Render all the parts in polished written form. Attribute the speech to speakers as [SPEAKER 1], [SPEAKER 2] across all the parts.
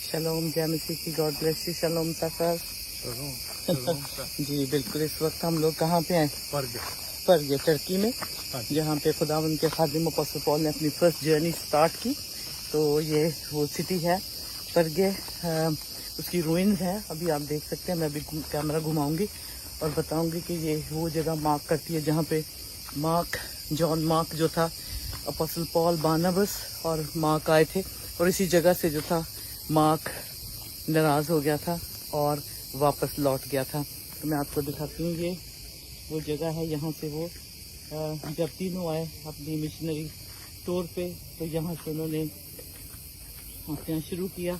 [SPEAKER 1] शलोम जय मसीह की, God bless you. शलोम सफर जी बिल्कुल। इस वक्त हम लोग कहाँ पे हैं? परगे टर्की में, जहाँ पे खुदावंद के खादिम अपोस्टल पॉल ने अपनी फर्स्ट जर्नी स्टार्ट की। तो ये वो सिटी है परगे, उसकी रूइंस हैं अभी आप देख सकते हैं। मैं अभी कैमरा घुमाऊंगी और बताऊंगी कि ये वो जगह मार्क करती है जहाँ पे जॉन मार्क जो था, अपोस्टल पॉल, बारनबास और मार्क आए थे। और इसी जगह से जो था मार्क नाराज़ हो गया था और वापस लौट गया था। तो मैं आपको दिखाती हूँ, ये वो जगह है। यहाँ से वो जब तीनों आए अपनी मिशनरी टूर पे, तो यहाँ से उन्होंने अपना शुरू किया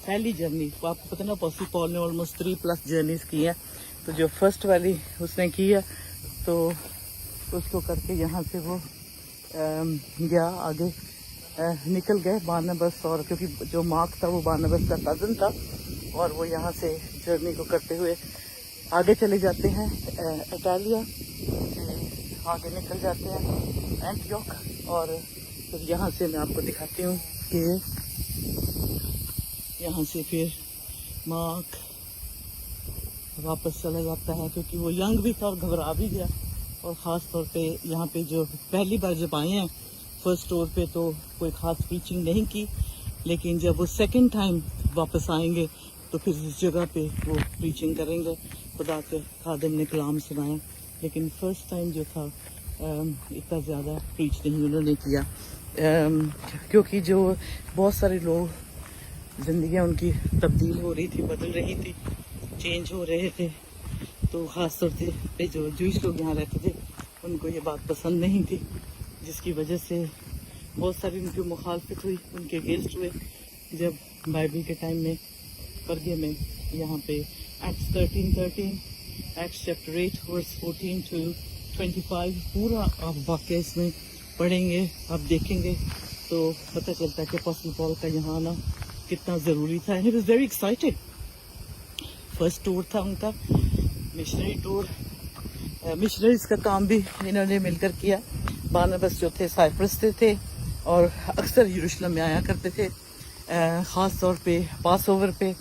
[SPEAKER 1] पहली जर्नी। तो आपको पता ना, अपोस्टल पॉल ने ऑलमोस्ट 3+ जर्नीज की हैं। तो जो फर्स्ट वाली उसने की है, तो उसको करके यहाँ से वो गया आगे, निकल गए बारनबास। और क्योंकि जो मार्क था वो बारनबास का कज़न था, और वो यहाँ से जर्नी को करते हुए आगे चले जाते हैं इटालिया, आगे निकल जाते हैं एंटियोक। और फिर यहाँ से मैं आपको दिखाती हूँ कि यहाँ से फिर मार्क वापस चला जाता है, क्योंकि वो यंग भी था और घबरा भी गया। और ख़ास तौर पे यहाँ पे जो पहली बार जब आए हैं फर्स्ट टूर पे, तो कोई ख़ास प्रीचिंग नहीं की। लेकिन जब वो सेकंड टाइम वापस आएंगे तो फिर इस जगह पे वो प्रीचिंग करेंगे। खुदा के खादिम ने कलाम सुनाया, लेकिन फर्स्ट टाइम जो था इतना ज़्यादा प्रीच नहीं उन्होंने किया, क्योंकि जो बहुत सारे लोग ज़िंदगियाँ उनकी तब्दील हो रही थी, बदल रही थी, चेंज हो रहे थे। तो ख़ास तौर पे जो जूश लोग यहाँ रहते थे, उनको ये बात पसंद नहीं थी, जिसकी वजह से बहुत सारी उनकी मुखालफत हुई, उनके अगेंस्ट हुए। जब बाइबल के टाइम में परगे में यहाँ पे Acts 13:13, Acts chapter 8 verse 14 to 25 पूरा आप वाक़या इसमें पढ़ेंगे, आप देखेंगे तो पता चलता है कि अपोस्टल पॉल का यहाँ आना कितना ज़रूरी था। He was very excited. First tour था उनका, मिशनरी टूर। मिशनरीज का काम भी इन्होंने मिलकर किया। बारनबास जो थे साइप्रस से थे और अक्सर यरूशलेम में आया करते थे, ख़ास तौर पे पास ओवर पे,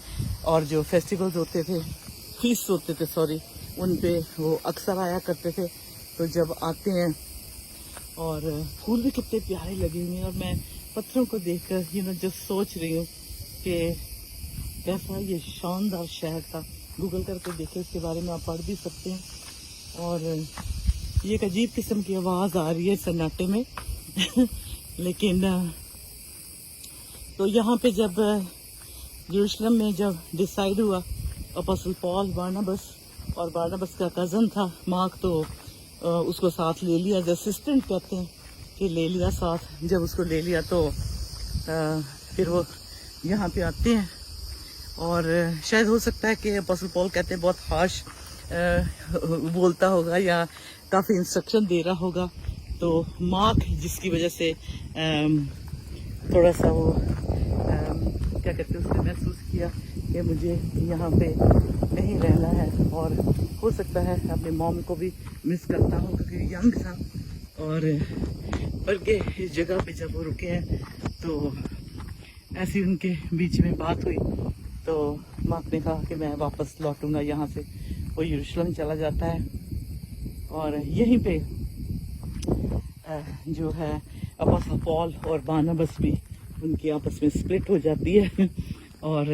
[SPEAKER 1] और जो फेस्टिवल्स होते थे, फीस्ट होते थे सॉरी, उन पे वो अक्सर आया करते थे। तो जब आते हैं, और फूल भी कितने प्यारे लगे हुए हैं, और मैं पत्थरों को देखकर जो सोच रही हूँ कि कैसा ये शानदार शहर था। गूगल करके देखे, इसके बारे में आप पढ़ भी सकते हैं। और ये एक अजीब किस्म की आवाज़ आ रही है सन्नाटे में लेकिन तो यहाँ पे जब यरूशलेम में जब डिसाइड हुआ, अपोस्टल पॉल, बारनबास, और बारनबास का कज़न था मार्क, तो उसको साथ ले लिया, एज असिस्टेंट कहते हैं कि ले लिया साथ। जब उसको ले लिया तो फिर वो यहाँ पे आते हैं। और शायद हो सकता है कि अपोस्टल पॉल कहते हैं बहुत हार्श बोलता होगा या काफ़ी इंस्ट्रक्शन दे रहा होगा। तो मार्क, जिसकी वजह से थोड़ा सा वो क्या कहते हैं, उसने महसूस किया कि मुझे यहाँ पे नहीं रहना है। और हो सकता है अपने मॉम को भी मिस करता हूँ, क्योंकि यंग था। और बल्कि इस जगह पे जब वो रुके हैं तो ऐसी उनके बीच में बात हुई, तो मार्क ने कहा कि मैं वापस लौटूंगा यहाँ से। वो यरूशलेम चला जाता है, और यहीं पे जो है अपोस्टल पॉल और बारनबास भी उनकी आपस में स्प्लिट हो जाती है। और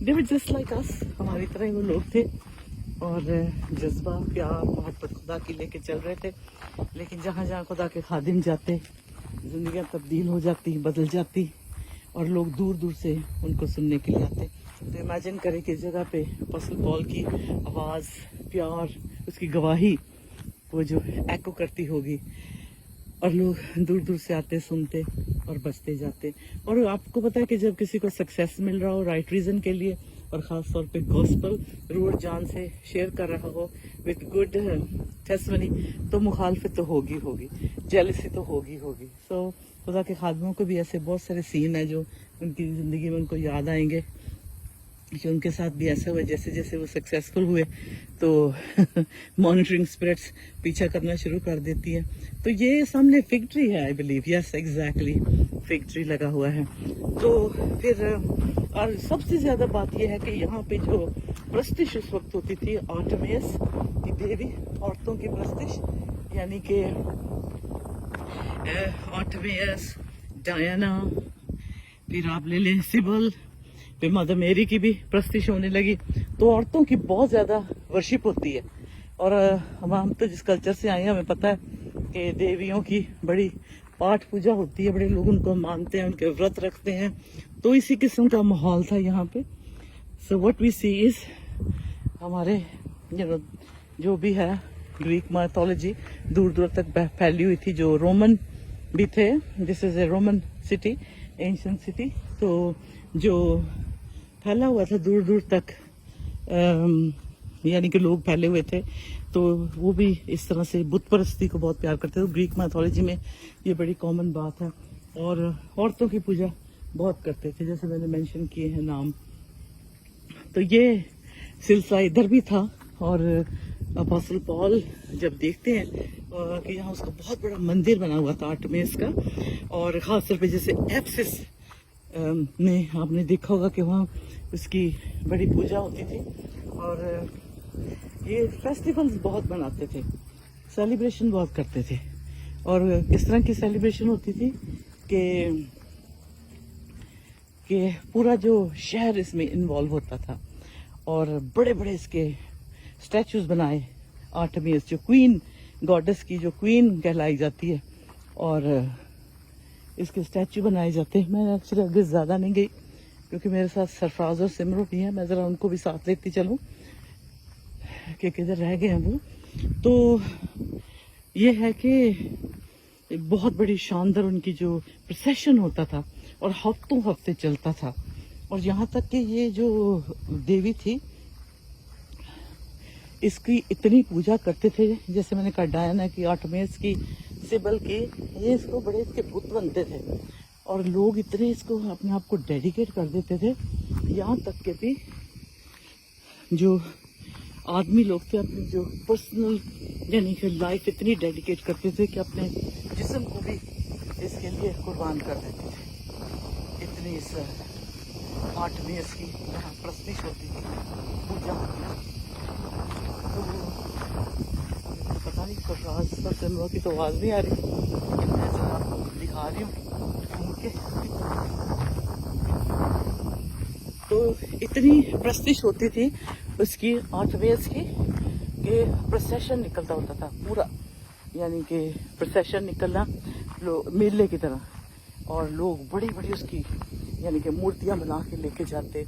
[SPEAKER 1] दे वर जस्ट लाइक अस, हमारी तरह ही वो लोग थे, और जज्बा, प्यार, मोहब्बत खुदा की लेके चल रहे थे। लेकिन जहाँ जहाँ खुदा के खादिम जाते, ज़िंदगियाँ तब्दील हो जाती, बदल जाती, और लोग दूर दूर से उनको सुनने के लिए आते। तो इमेजिन करें कि इस जगह पे अपोस्टल पॉल की आवाज़, प्यार, उसकी गवाही वो जो एको करती होगी, और लोग दूर दूर से आते, सुनते और बचते जाते। और आपको पता है कि जब किसी को सक्सेस मिल रहा हो राइट रीज़न के लिए, और ख़ास तौर पे गॉस्पल रूह जान से शेयर कर रहा हो विद गुड टेस्टिमनी, तो मुखालफत तो होगी, जेलसी तो होगी। सो खुदा के खादमों को भी ऐसे बहुत सारे सीन है जो उनकी ज़िंदगी में उनको याद आएंगे, कि उनके साथ भी ऐसा हुआ। जैसे जैसे वो सक्सेसफुल हुए तो मॉनिटरिंग स्पिरिट्स पीछा करना शुरू कर देती है। तो ये सामने फिग ट्री है, I believe, yes exactly, fig tree लगा हुआ है। तो फिर اور سب سے زیادہ بات یہ ہے کہ یہاں پہ جو پرستش اس وقت ہوتی تھی آرٹیمیس کی دیوی، عورتوں کی پرستش، یعنی کہ آرٹیمیس، ڈایانا، پھر آپ لے لیں سیبل، پھر مدر میری کی بھی پرستش ہونے لگی. تو عورتوں کی بہت زیادہ ورشپ ہوتی ہے. اور ہم تو جس کلچر سے آئے ہیں ہمیں پتہ ہے کہ دیویوں کی بڑی پاٹ پوجا ہوتی ہے، بڑے لوگ ان کو مانتے ہیں، ان کے ورت رکھتے ہیں. تو اسی قسم کا ماحول تھا یہاں پہ. سو وٹ وی سی از ہمارے جو بھی ہے گریک مائتھولوجی دور دور تک پھیلی ہوئی تھی. جو رومن بھی تھے، دس از اے رومن سٹی، اینشنٹ سٹی. تو جو پھیلا ہوا تھا دور دور تک، یعنی کہ لوگ پھیلے ہوئے تھے، تو وہ بھی اس طرح سے بت پرستی کو بہت پیار کرتے تھے. گریک میتھولوجی میں یہ بڑی کامن بات ہے. اور عورتوں کی پوجا بہت کرتے تھے، جیسے میں نے مینشن کیے ہیں نام. تو یہ سلسلہ ادھر بھی تھا. اور اپوسٹل پال جب دیکھتے ہیں کہ یہاں اس کا بہت بڑا مندر بنا ہوا تھا آرٹیمیس کا، اور خاص طور پہ جیسے ایپسس میں آپ نے دیکھا ہوگا کہ وہاں اس کی بڑی پوجا ہوتی تھی. اور یہ فیسٹیولز بہت مناتے تھے، سیلیبریشن بہت کرتے تھے. اور اس طرح کی سیلیبریشن ہوتی تھی کہ پورا جو شہر اس میں انوالو ہوتا تھا، اور بڑے بڑے اس کے اسٹیچوز بنائے. آرٹیمیس جو کوئین گاڈس کی، جو کوئین کہلائی جاتی ہے، اور اس کے اسٹیچو بنائے جاتے ہیں. میں ایکچولی آگے زیادہ نہیں گئی کیونکہ میرے ساتھ سرفراز اور سمرو بھی ہیں. میں ذرا ان کو بھی ساتھ لیتی چلوں کہ کدھر رہ گئے ہیں وہ. تو یہ ہے کہ بہت بڑی شاندار ان کی جو پروسیشن ہوتا تھا اور ہفتوں ہفتے چلتا تھا. اور یہاں تک کہ یہ جو دیوی تھی اس کی اتنی پوجا کرتے تھے، جیسے میں نے کہا ڈایانا کی، آرٹیمیس کی، سیبل کی، یہ اس کو بڑے اس کے بت بنتے تھے. اور لوگ اتنے اس کو اپنے آپ کو ڈیڈیکیٹ کر دیتے تھے، یہاں تک کہ بھی جو آدمی لوگ تھے اپنی جو پرسنل یعنی کہ لائف اتنی ڈیڈیکیٹ کرتے تھے کہ اپنے جسم کو بھی اس کے لیے قربان کر دیتے تھے. اتنی اس آرٹیمیس کی یہاں پرستش ہوتی تھی، پوجا ہوتی تھی. تو پتہ نہیں سرفراز اور سمرو کی تو آواز نہیں آ رہی، لیکن میں ذرا آپ کو دکھا رہی ہوں گھوم کے. تو اتنی پرستش ہوتی تھی اس کی آرٹیمیس کی کہ پروسیشن نکلتا ہوتا تھا پورا، یعنی کہ پروسیشن نکلنا میلے کی طرح. اور لوگ بڑی بڑی اس کی یعنی کہ مورتیاں بنا کے لے کے جاتے،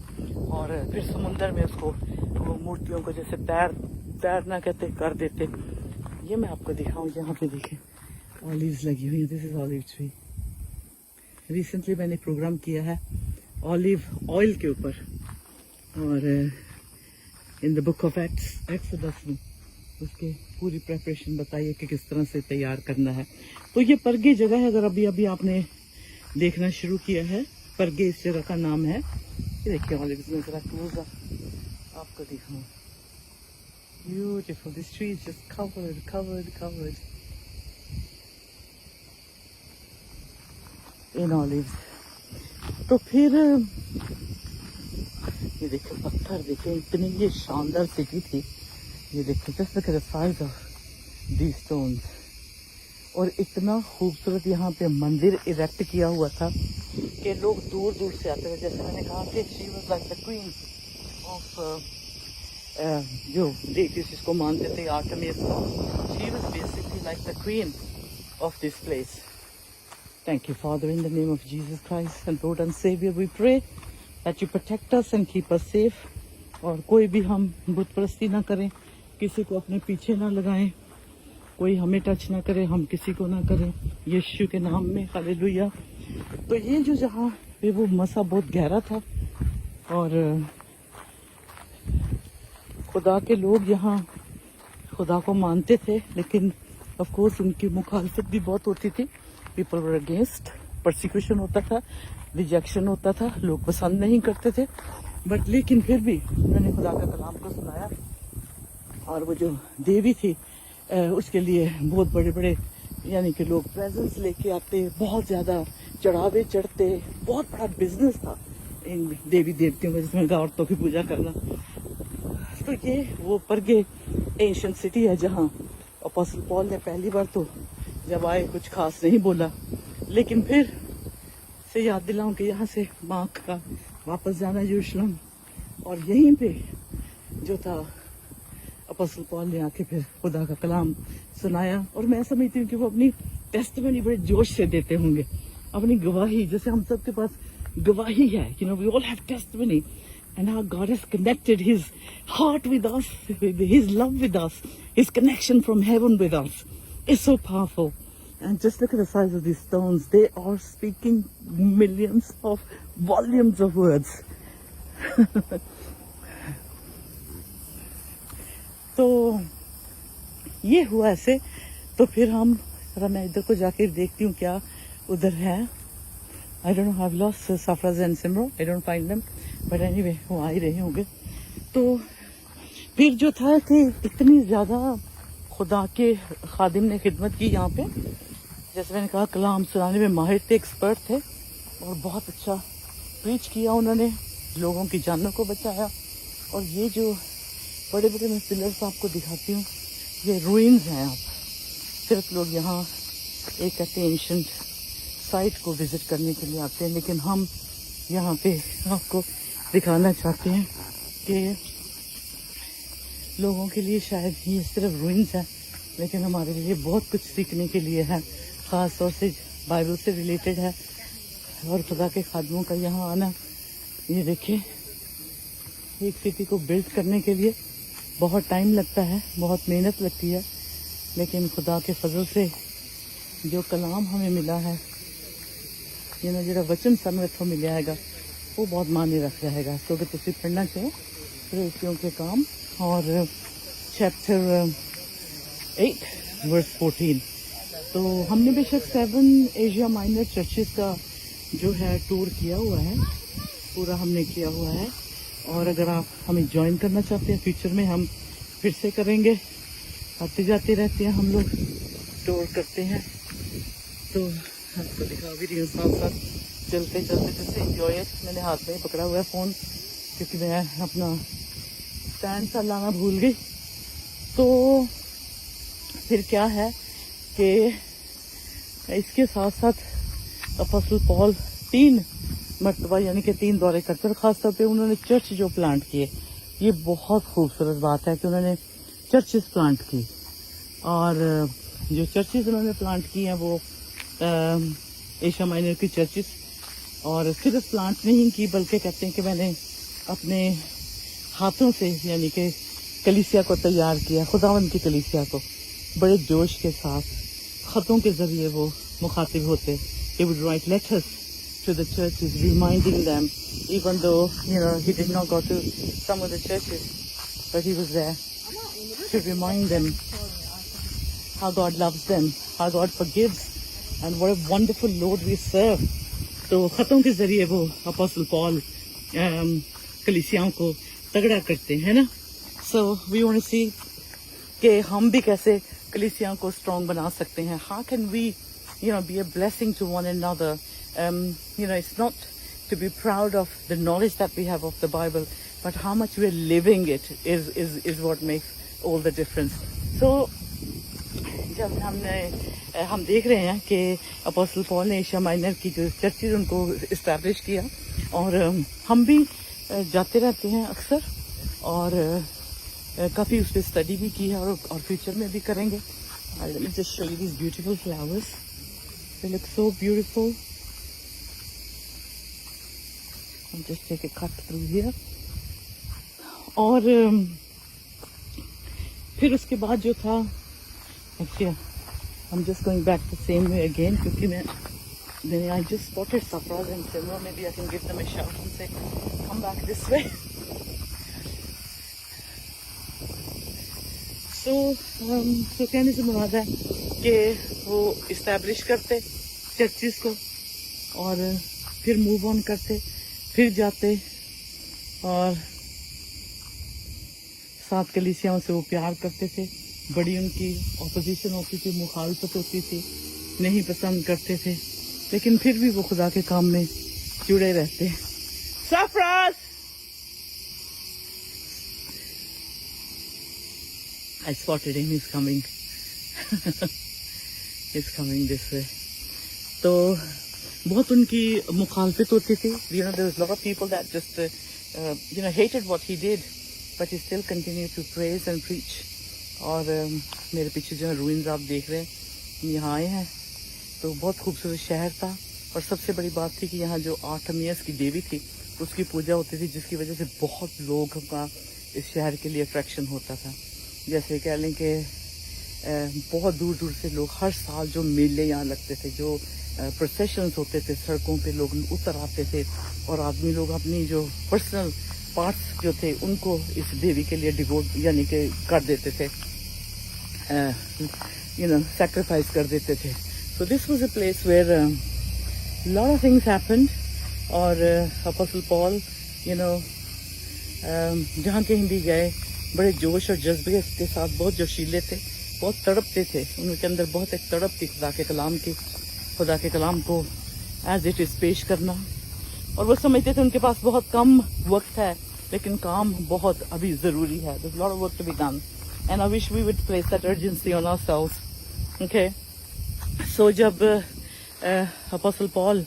[SPEAKER 1] اور پھر سمندر میں اس کو وہ مورتیوں کو جیسے تیرنا کہتے کر دیتے. یہ میں آپ کو دکھاؤں، یہاں پہ دیکھیں آلیوز لگی ہوئی ہیں. دس از آلیو ٹری. ریسنٹلی میں نے پروگرام کیا ہے آلیو آئل کے اوپر، اور ان دا بک آف ایکسوڈس میں اس کے پوری پریپریشن بتائیے کہ کس طرح سے تیار کرنا ہے. تو یہ پرگے جگہ ہے، اگر ابھی آپ نے دیکھنا شروع کیا ہے، پرگے اس جگہ کا نام ہے. یہ دیکھیے آلیوز میں ذرا کلوز آپ کو دکھاؤں. Beautiful, this tree is just covered in olives. تو پھر یہ دیکھیں پتھر، دیکھیں اتنی یہ شاندار سٹی تھی. یہ دیکھیں جیسے کہ سائز آف دی اسٹونز، اور اتنا خوبصورت یہاں پہ مندر ایریکٹ کیا ہوا تھا کہ لوگ دور دور سے آتے تھے. جیسے میں نے کہا کہ she was like the queen of جو ڈیٹیز جس کو مانتے تھے آرٹیمیس کو. She was basically like the queen of this place. Thank you, Father, in the name of Jesus Christ and Lord and Savior, we pray that you protect us and keep us safe. اور کوئی بھی ہم بت پرستی نہ کریں، کسی کو اپنے پیچھے نہ لگائیں، کوئی ہمیں ٹچ نہ کرے، ہم کسی کو نہ کریں، یشو کے نام میں. ہاللیلویا. تو یہ جو جہاں پہ وہ مسا بہت گہرا تھا، اور خدا کے لوگ یہاں خدا کو مانتے تھے، لیکن آف کورس ان کی مخالفت بھی بہت ہوتی تھی. پیپل ور اگینسٹ، پرسیکیوشن ہوتا تھا، ریجیکشن ہوتا تھا، لوگ پسند نہیں کرتے تھے. بٹ لیکن پھر بھی انہوں نے خدا کا کلام کو سنایا. اور وہ جو دیوی تھی اس کے لیے بہت بڑے بڑے یعنی کہ لوگ پریزنس لے کے آتے، بہت زیادہ چڑھاوے چڑھتے، بہت بڑا بزنس تھا इन देवी देवतियों का, जिसमें औरतों की पूजा करना। तो ये वो परगे एंशिएंट सिटी है जहाँ अपोस्टल पॉल ने पहली बार तो जब आए कुछ खास नहीं बोला, लेकिन फिर से याद दिलाऊं कि यहाँ से मार्क का वापस जाना यरूशलेम, और यहीं पे जो था अपोस्टल पॉल ने आके फिर खुदा का कलाम सुनाया। और मैं समझती हूँ कि वो अपनी टेस्टिमनी बड़े जोश से देते होंगे, अपनी गवाही, जैसे हम सबके पास गवाही है, you know, we all have testimony, and how God has connected His heart with us, His love with us, His connection from heaven with us is so powerful. And just look at the size of these stones. They are speaking millions of volumes of words. तो ये हुआ ऐसे। तो फिर हम जरा, मैं इधर को जाकर देखती हूँ क्या उधर है। I don't know, I've lost Safraz and Simro. I don't find them. But anyway, वो आ ही रहे होंगे। तो फिर जो था कि इतनी ज़्यादा खुदा के खादिम ने खिदमत की यहाँ पे, जैसे मैंने कहा कलाम सुनाने में माहिर थे, एक्सपर्ट थे, और बहुत अच्छा प्रीच किया उन्होंने, लोगों की जानों को बचाया। और ये जो बड़े बड़े मैं पिलर्स आपको दिखाती हूँ, ये रूइंस हैं। आप सिर्फ लोग यहाँ एक कहते हैं एंशिएंट साइट को विजिट करने के लिए आते हैं, लेकिन हम यहाँ पे आपको दिखाना चाहते हैं कि लोगों के लिए शायद ये सिर्फ रूइंस है, लेकिन हमारे लिए बहुत कुछ सीखने के लिए है, ख़ास तौर से बाइबल से रिलेटेड है। और खुदा के खादमों का यहाँ आना, ये देखिए, एक सिटी को बिल्ड करने के लिए बहुत टाइम लगता है, बहुत मेहनत लगती है, लेकिन खुदा के फजल से जो कलाम हमें मिला है, ये ना जो वचन सानू इत्थों मिलिया हैगा, वो बहुत मायने रख रहेगा। तो अगर तुसी पढ़ना चाहो प्रेरितों के काम और चैप्टर 8 वर्स 14। तो हमने बेशक 7 एशिया माइनर चर्चेस का जो है टूर किया हुआ है, पूरा हमने किया हुआ है। और अगर आप हमें ज्वाइन करना चाहते हैं फ्यूचर में, हम फिर से करेंगे, आते जाते रहते हैं हम लोग, टूर करते हैं। तो आपको दिखा भी रही हूँ साथ साथ चलते चलते, जैसे इंजॉय। मैंने हाथ में पकड़ा हुआ है फ़ोन, क्योंकि मैं अपना स्टैंड सा लाना भूल गई। तो फिर क्या है कि इसके साथ साथ अपोस्टल पॉल 3 मरतबा यानी कि 3 दौरे करते, और ख़ास तौर पे उन्होंने चर्च जो प्लांट किए, ये बहुत खूबसूरत बात है कि उन्होंने चर्चेस प्लांट की। और जो चर्चेस उन्होंने प्लांट की हैं वो एशिया माइनर की चर्चेस, और सिर्फ प्लांट नहीं की, बल्कि कहते हैं कि मैंने अपने हाथों से यानी कि कलीसिया को तैयार किया, खुदावंद की कलीसिया को बड़े जोश के साथ ख़तों के ज़रिए वो मुखातिब होते। He would write letters to the churches, reminding them, even though, you know, he did not go to some of the churches, but he was there to remind them how God loves them, how God forgives, and what a wonderful Lord we serve. तो ख़तों के ज़रिए वो apostle Paul कलीसियाओं को तगड़ा करते हैं ना। So we want to see कि हम भी कैसे कलीसियाओं को स्ट्रॉन्ग बना सकते हैं। How can we, you know, be a blessing to one another? You know, it's not to be proud of the knowledge that we have of the Bible, but how much we're living it is what makes all the difference. So जब हम देख रहे हैं कि apostle Paul ने Asia minor की जो churches उनको इस्टेब्लिश किया, और हम भी जाते रहते हैं अक्सर, और काफ़ी उस पर स्टडी भी की है, और फ्यूचर में भी करेंगे। Let me just show you these beautiful flowers. They look so beautiful. I'll just take a cut through here. और फिर उसके बाद जो था, actually I'm just going back the same way again, क्योंकि then I just spotted Safraz and Simra. Maybe I can give them a shout and say, come back this way. So कहने से मुराद है कि वो इस्टेब्लिश करते churches को, और फिर मूव ऑन करते, फिर जाते, और साथ कलीसियाओं से वो प्यार करते थे। बड़ी उनकी ऑपोजिशन होती थी, मुखालफत होती थी, नहीं पसंद करते थे, लेकिन फिर भी वो खुदा के काम में जुड़े रहते। Safras! I spotted him, he's coming. He's coming this way. तो बहुत उनकी मुखालफत होती थी. You know, there was a lot of people that just, hated what he did, but he still continued to praise and preach. और मेरे पीछे जो ruins आप देख रहे हैं, यहाँ आए हैं. तो बहुत खूबसूरत शहर था. और सबसे बड़ी बात थी कि यहाँ जो आर्टेमिस की देवी थी, उसकी पूजा होती थी, जिसकी वजह से बहुत लोगों का इस शहर के लिए अट्रैक्शन होता था. जैसे कह लें कि बहुत दूर दूर से लोग हर साल जो मेले यहाँ लगते थे, जो प्रोसेशंस होते थे, सड़कों पे लोग उतर आते थे और आदमी लोग अपनी जो पर्सनल पार्ट्स जो थे उनको इस देवी के लिए डिवोट यानी कि कर देते थे, सैक्रिफाइस कर देते थे. So this was a place where lot of things happened. और अपोस्टल पॉल जहाँ कहीं भी गए बड़े जोश और जज्बे के साथ, बहुत जोशीले थे, बहुत तड़पते थे. उनके अंदर बहुत एक तड़प थी खुदा के कलाम को एज इट इज़ पेश करना. और वो समझते थे उनके पास बहुत कम वक्त है, लेकिन काम बहुत अभी ज़रूरी है. There's a lot of work to be done, and I wish we would place that urgency on ourselves. Okay, so जब अपोस्टल पॉल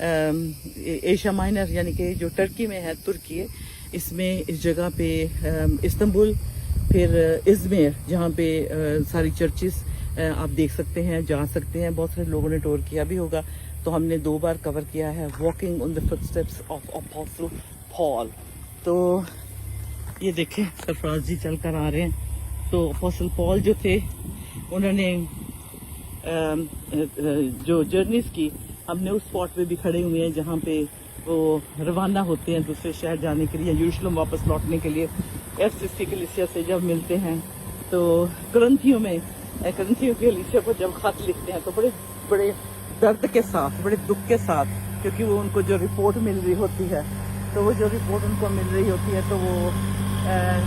[SPEAKER 1] एशिया माइनर यानी कि जो टर्की में है, तुर्की, इसमें इस जगह पे इस्तांबुल, फिर इज़मिर, जहाँ पे सारी चर्चेस आप देख सकते हैं, जा सकते हैं. बहुत सारे लोगों ने टूर किया भी होगा. तो हमने 2 बार कवर किया है walking on the footsteps of apostle Paul. तो ये देखें सरफराज जी चल कर आ रहे हैं. तो अपोस्टल पॉल जो थे उन्होंने जो जर्नीज की, हमने उस स्पॉट पे भी खड़े हुए हैं जहाँ पे वो रवाना होते हैं दूसरे शहर जाने के लिए, यरूशलेम वापस लौटने के लिए. एफसीसी कलीसिया से जब मिलते हैं तो करंथियों के कलीसिया को जब खत लिखते हैं तो बड़े बड़े दर्द के साथ, बड़े दुख के साथ, क्योंकि वो उनको जो रिपोर्ट मिल रही होती है, तो वो जो रिपोर्ट उनको मिल रही होती है तो वो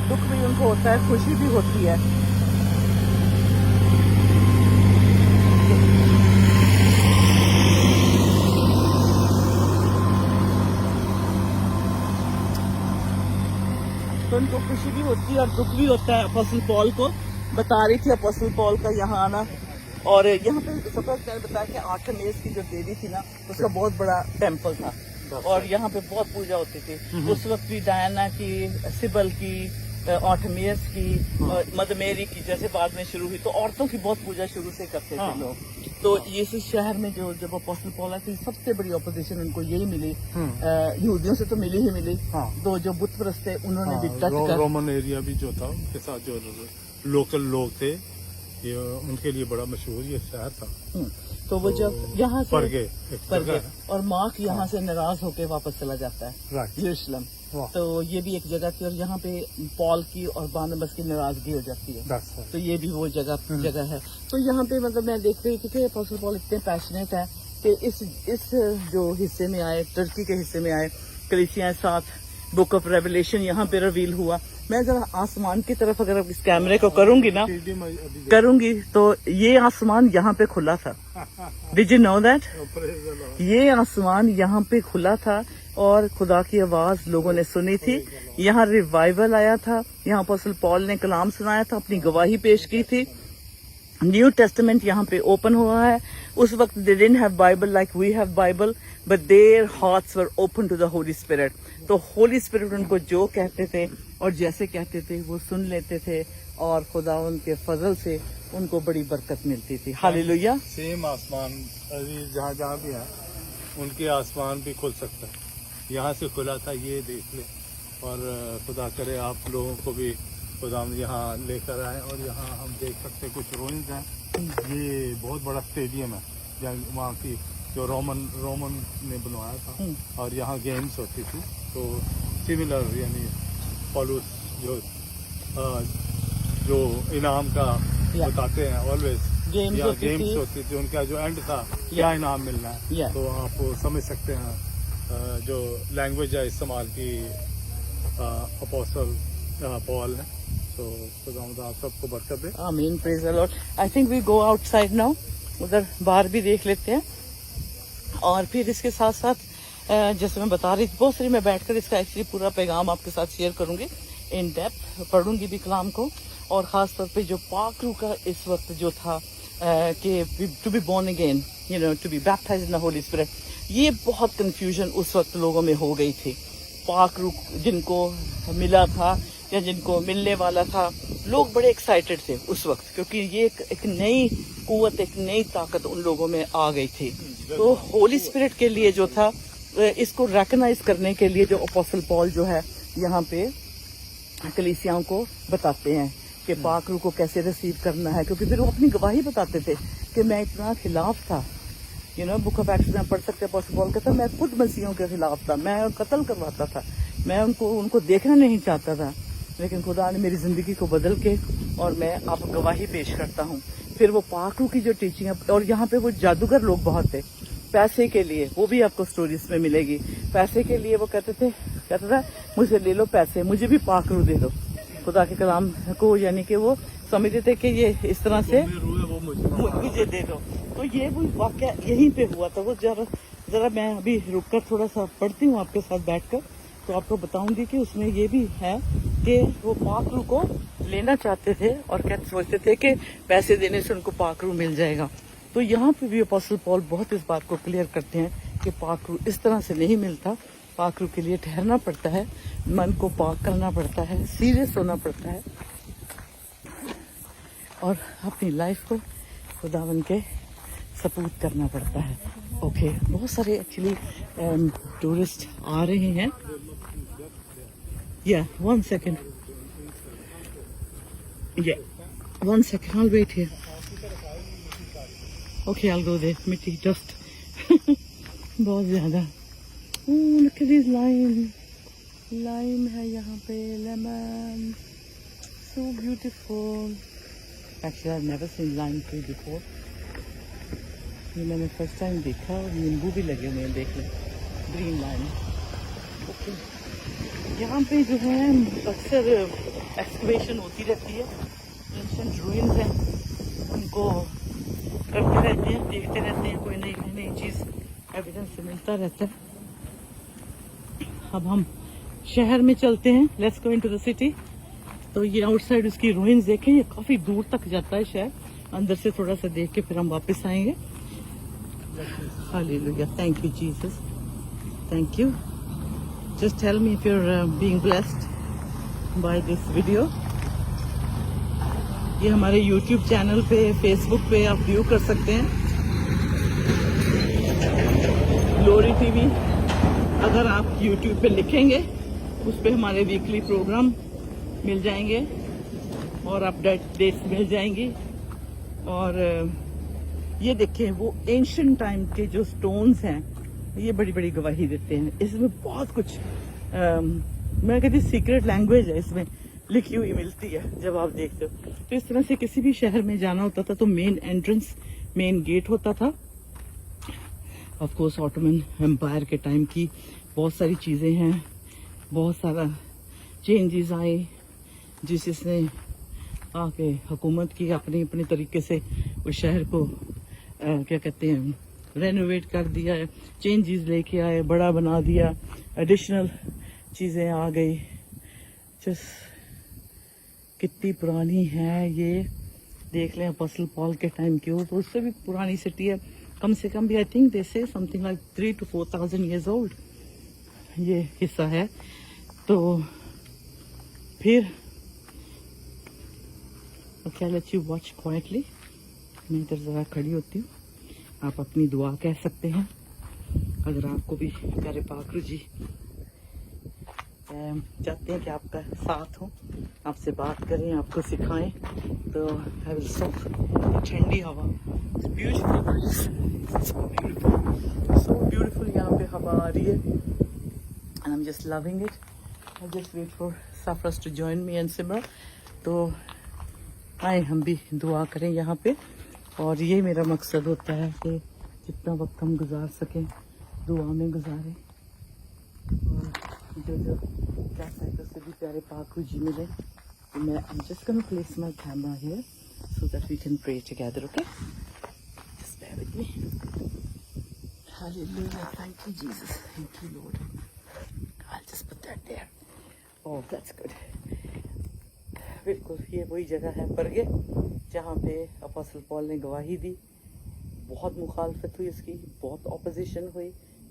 [SPEAKER 1] दुख भी उनको होता है, खुशी भी होती है. तो उनको खुशी भी होती है और दुख भी होता है. अपोस्टल पॉल को बता रही थी अपोस्टल पॉल का यहाँ आना. और यहाँ पे सफर ने बताया कि आर्टेमिस की जो देवी थी ना, उसका बहुत बड़ा टेम्पल था और यहाँ पे बहुत पूजा होती थी. उस वक्त भी डायना की, सिबल की, आर्टेमिस की, मदर मेरी की जैसे बाद में शुरू हुई, तो औरतों की बहुत पूजा शुरू से करते थे लोग. तो ये इस शहर में जो जब अपोस्टल पॉल आए थे, सबसे बड़ी ऑपोजिशन उनको यही मिली. यहूदियों से तो मिली ही मिली. तो जो बुत परस्त थे उन्होंने भी टच कर,
[SPEAKER 2] रोमन एरिया भी जो था उनके साथ जो लोकल लोग थे, ये उनके लिए बड़ा मशहूर ये शहर था.
[SPEAKER 1] तो वो जब यहाँ से
[SPEAKER 2] पर गए
[SPEAKER 1] और मार्क यहाँ से नाराज होके वापस चला जाता है यरूशलेम. तो ये भी एक जगह थी और यहाँ पे पॉल की और बारनबास की नाराजगी हो जाती है. तो ये भी वो जगह है. तो यहाँ पे मतलब मैं देख रही थी कि अपोस्टल पॉल इतने पैशनेट है कि इस जो हिस्से में आए, टर्की के हिस्से में आए, कलीसियां साथ, बुक ऑफ रेवलेशन यहाँ पे रिवील हुआ. मैं जरा आसमान की तरफ अगर इस कैमरे को करूंगी तो ये आसमान यहाँ पे खुला था. Did you know that? ये आसमान यहाँ पे खुला था और खुदा की आवाज लोगों ने सुनी थी. यहाँ रिवाइवल आया था. यहाँ अपोस्टल पॉल ने कलाम सुनाया था, अपनी गवाही पेश की थी. न्यू टेस्टामेंट यहाँ पे ओपन हुआ है. उस वक्त they didn't have Bible like we have Bible, but their hearts were open to the Holy Spirit. तो होली स्पिरिट उनको जो कहते थे और जैसे कहते थे वो सुन लेते थे और खुदा उनके फजल से उनको बड़ी बरकत मिलती थी. हालेलुया.
[SPEAKER 2] सेम आसमान अभी जहाँ भी है उनके आसमान भी खुल सकता है. यहाँ से खुला था, ये देख ले. और खुदा करे आप लोगों को भी खुदा यहाँ लेकर आए. और यहाँ हम देख सकते हैं कुछ रूइंस हैं. ये बहुत बड़ा स्टेडियम है जहाँ वहाँ की जो रोमन ने बनवाया था और यहाँ गेम्स होती थी. तो सिमिलर यानी पॉलुस जो इनाम का बताते हैं ऑलवेज, गेम्स होती थी. उनका जो एंड था क्या इनाम मिलना है. तो आप समझ सकते हैं जो लैंग्वेज है इस्तेमाल की अपोस्टल पॉल ने. तो खुदा आप सबको बरकत दे.
[SPEAKER 1] आमीन. Praise the Lord. I think we go outside now. उधर बाहर भी देख लेते हैं. और फिर इसके साथ साथ जैसे मैं बता रही थी, बहुत सारी मैं बैठकर इसका एक्चुअली पूरा पैगाम आपके साथ शेयर करूंगी, इन डेप्थ पढ़ूंगी भी कलाम को, और ख़ास तौर पे जो पाक रूह का इस वक्त जो था कि to be born again, you know, to be baptized in the Holy Spirit, ये बहुत कन्फ्यूजन उस वक्त लोगों में हो गई थी। पाक रूह जिनको मिला था या जिनको मिलने वाला था, लोग बड़े एक्साइटेड थे उस वक्त, क्योंकि ये एक नई कुव्वत, एक नई ताकत उन लोगों में आ गई थी। तो होली स्पिरिट के लिए जो था, इसको रिकॉग्नाइज करने के लिए जो अपोस्टल पॉल जो है यहाँ पे कलीसियाओं को बताते हैं कि पाक रूह को कैसे रिसीव करना है, क्योंकि फिर वो अपनी गवाही बताते थे कि मैं इतना खिलाफ था। You know, book of acts में पढ़ सकते हैं, अपोस्टल पॉल कहता मैं खुद मसीहों के खिलाफ था, मैं कत्ल करवाता था, मैं उनको देखना नहीं चाहता था, लेकिन खुदा ने मेरी जिंदगी को बदल के, और मैं आप गवाही पेश करता हूँ। फिर वो पाक रूह की जो टीचिंग, और यहाँ पे वो जादूगर लोग बहुत थे पैसे के लिए, वो भी आपको स्टोरीज में मिलेगी। पैसे के लिए वो कहता था मुझे ले लो पैसे, मुझे भी पाक रूह दे दो, खुदा के कलाम को, यानी कि वो समझते थे कि ये इस तरह से मुझे दे दो। तो ये वो वाकया यहीं पे हुआ था। वो जरा मैं अभी रुक कर थोड़ा सा पढ़ती हूँ आपके साथ बैठकर, तो आपको बताऊंगी कि उसमें ये भी है कि वो पाक रूह को लेना चाहते थे और क्या सोचते थे कि पैसे देने से उनको पाक रूह मिल जाएगा। तो यहाँ पे भी अपोस्टल पॉल बहुत इस बात को क्लियर करते हैं कि पाक रूह इस तरह से नहीं मिलता। पाक रूह के लिए ठहरना पड़ता है, मन को पाक करना पड़ता है, सीरियस होना पड़ता है, और अपनी लाइफ को खुदावन के सपूत करना पड़ता है। ओके, बहुत सारे एक्चुअली टूरिस्ट आ रहे हैं। Yeah, 1 second. Yeah, 1 second. I'll wait here. Okay, I'll go there. मिट्टी, dust. बहुत ज़्यादा. Oh, look at this lime. Lime है यहाँ पे, lemon. So beautiful. Actually, I've never seen lime tree before. ये मैंने फर्स्ट टाइम देखा, और नींबू भी लगे हुए हैं, देख लें, ग्रीन लाइन। ओके, यहाँ पे जो है अक्सर एक्सकवेशन होती रहती है, एंशिएंट रूइंस हैं, उनको करते रहते हैं, देखते रहते हैं, कोई नई चीज़ एविडेंस मिलता रहता है। अब हम शहर में चलते हैं, let's go into the city. तो ये आउटसाइड उसकी रूइंस देखें, ये काफ़ी दूर तक जाता है शहर, अंदर से थोड़ा सा देख के फिर हम वापस आएंगे। Hallelujah. Thank you, Jesus. Thank you. Just tell me if you're being blessed by this video. ये हमारे YouTube चैनल पे, Facebook पे आप व्यू कर सकते हैं, ग्लोरी टीवी। अगर आप YouTube पे लिखेंगे, उस पे हमारे वीकली प्रोग्राम मिल जाएंगे और अपडेट्स मिल जाएंगी। और ये देखें, वो एंशिएंट टाइम के जो स्टोन्स हैं, ये बड़ी बड़ी गवाही देते हैं। इसमें बहुत कुछ मैं कहती सीक्रेट लैंग्वेज है, इसमें लिखी हुई मिलती है जब आप देखते हो। तो इस तरह से किसी भी शहर में जाना होता था तो मेन एंट्रेंस, मेन गेट होता था। ऑफ कोर्स ऑटोमन एम्पायर के टाइम की बहुत सारी चीज़ें हैं, बहुत सारा चेंजेस आए, जिसने आके हुकूमत की अपने अपने तरीके से उस शहर को क्या कहते हैं, रेनोवेट कर दिया है, चेंजेस लेके आए, बड़ा बना दिया, एडिशनल चीज़ें आ गई। जस्ट कितनी पुरानी है ये, देख लें, अपोस्टल पॉल के टाइम की हो तो उससे भी पुरानी सिटी है, कम से कम भी आई थिंक दे से something like 3,000 to 4,000 years old ये हिस्सा है। तो फिर okay, let's you watch quietly. मैं इधर ज़रा खड़ी होती हूँ, आप अपनी दुआ कह सकते हैं अगर आपको भी प्यारे पाक रूह जी चाहते हैं कि आपका साथ हो, आपसे बात करें, आपको सिखाएं। तो आई विल सो ठंडी हवा, सो ब्यूटीफुल यहाँ पे हवा आ रही है, and I am just loving it. I just wait for सफरस to join me and Simar. तो आए हम भी दुआ करें यहाँ पे, और ये मेरा मकसद होता है कि जितना वक्त हम गुजार सकें दुआ में गुजारें, और जो चाहता है तो उससे भी प्यारे पाक रूह जी मिले। तो मैं I am just gonna place my camera here so that we can pray together. Okay, just bear with me. Hallelujah. Thank you, Jesus. Thank you, Lord. I'll just put that there. Oh, that's good. बिल्कुल ये वही जगह है परगे जहाँ पे apostle Paul ने गवाही दी. बहुत मुखालफत हुई इसकी, बहुत ऑपोजिशन हुई.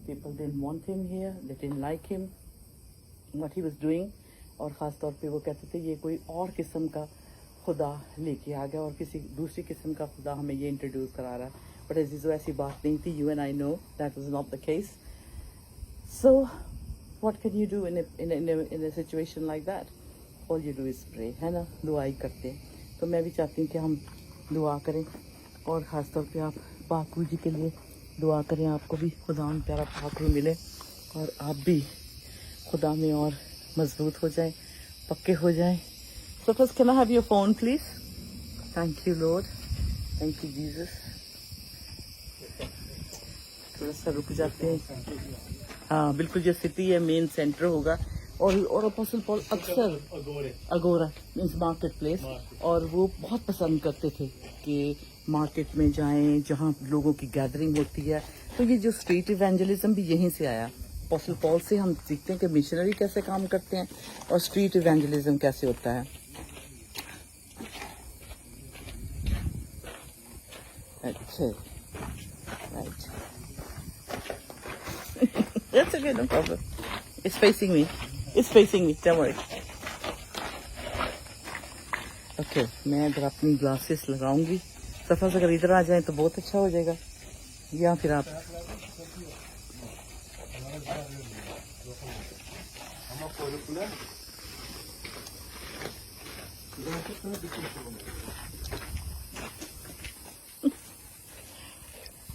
[SPEAKER 1] People didn't want him here, they didn't like him, what he was doing. और ख़ास तौर पे वो कहते थे ये कोई और किस्म का खुदा लेके आ गया और किसी दूसरी किस्म का खुदा हमें ये इंट्रोड्यूस करा रहा है. बट ऐसी बात नहीं थी. You and I know that was not the case. So what can you do in a situation like that? All you do is pray, है ना. दुआ ही करते हैं. तो मैं भी चाहती हूँ कि हम दुआ करें और ख़ास तौर पे आप पाकू जी के लिए दुआ करें. आपको भी खुदा में प्यारा पाकू मिले और आप भी खुदा में और मजबूत हो जाएं, पक्के हो जाएं. So first, can I have your phone, please? Thank you, Lord. Thank you, Jesus. थोड़ा सा रुक जाते हैं. हाँ बिल्कुल, जो सिटी है मेन सेंटर होगा. और अपोस्टल पॉल अक्सर अगोरा मीन्स मार्केट प्लेस, और वो बहुत पसंद करते थे कि मार्केट में जाएं जहाँ लोगों की गैदरिंग होती है. तो ये जो स्ट्रीट इवेंजलिज्म भी यहीं से आया. अपोस्टल पॉल से हम सीखते हैं कि मिशनरी कैसे काम करते हैं और स्ट्रीट इवेंजलिज्म कैसे होता है. अच्छा, right. That's okay, no problem. It's facing me. It's facing me. Don't worry. Okay, मैं अगर अपनी ग्लासेस लगाऊंगी, सफा से अगर इधर आ जाए तो बहुत अच्छा हो जाएगा. या फिर आप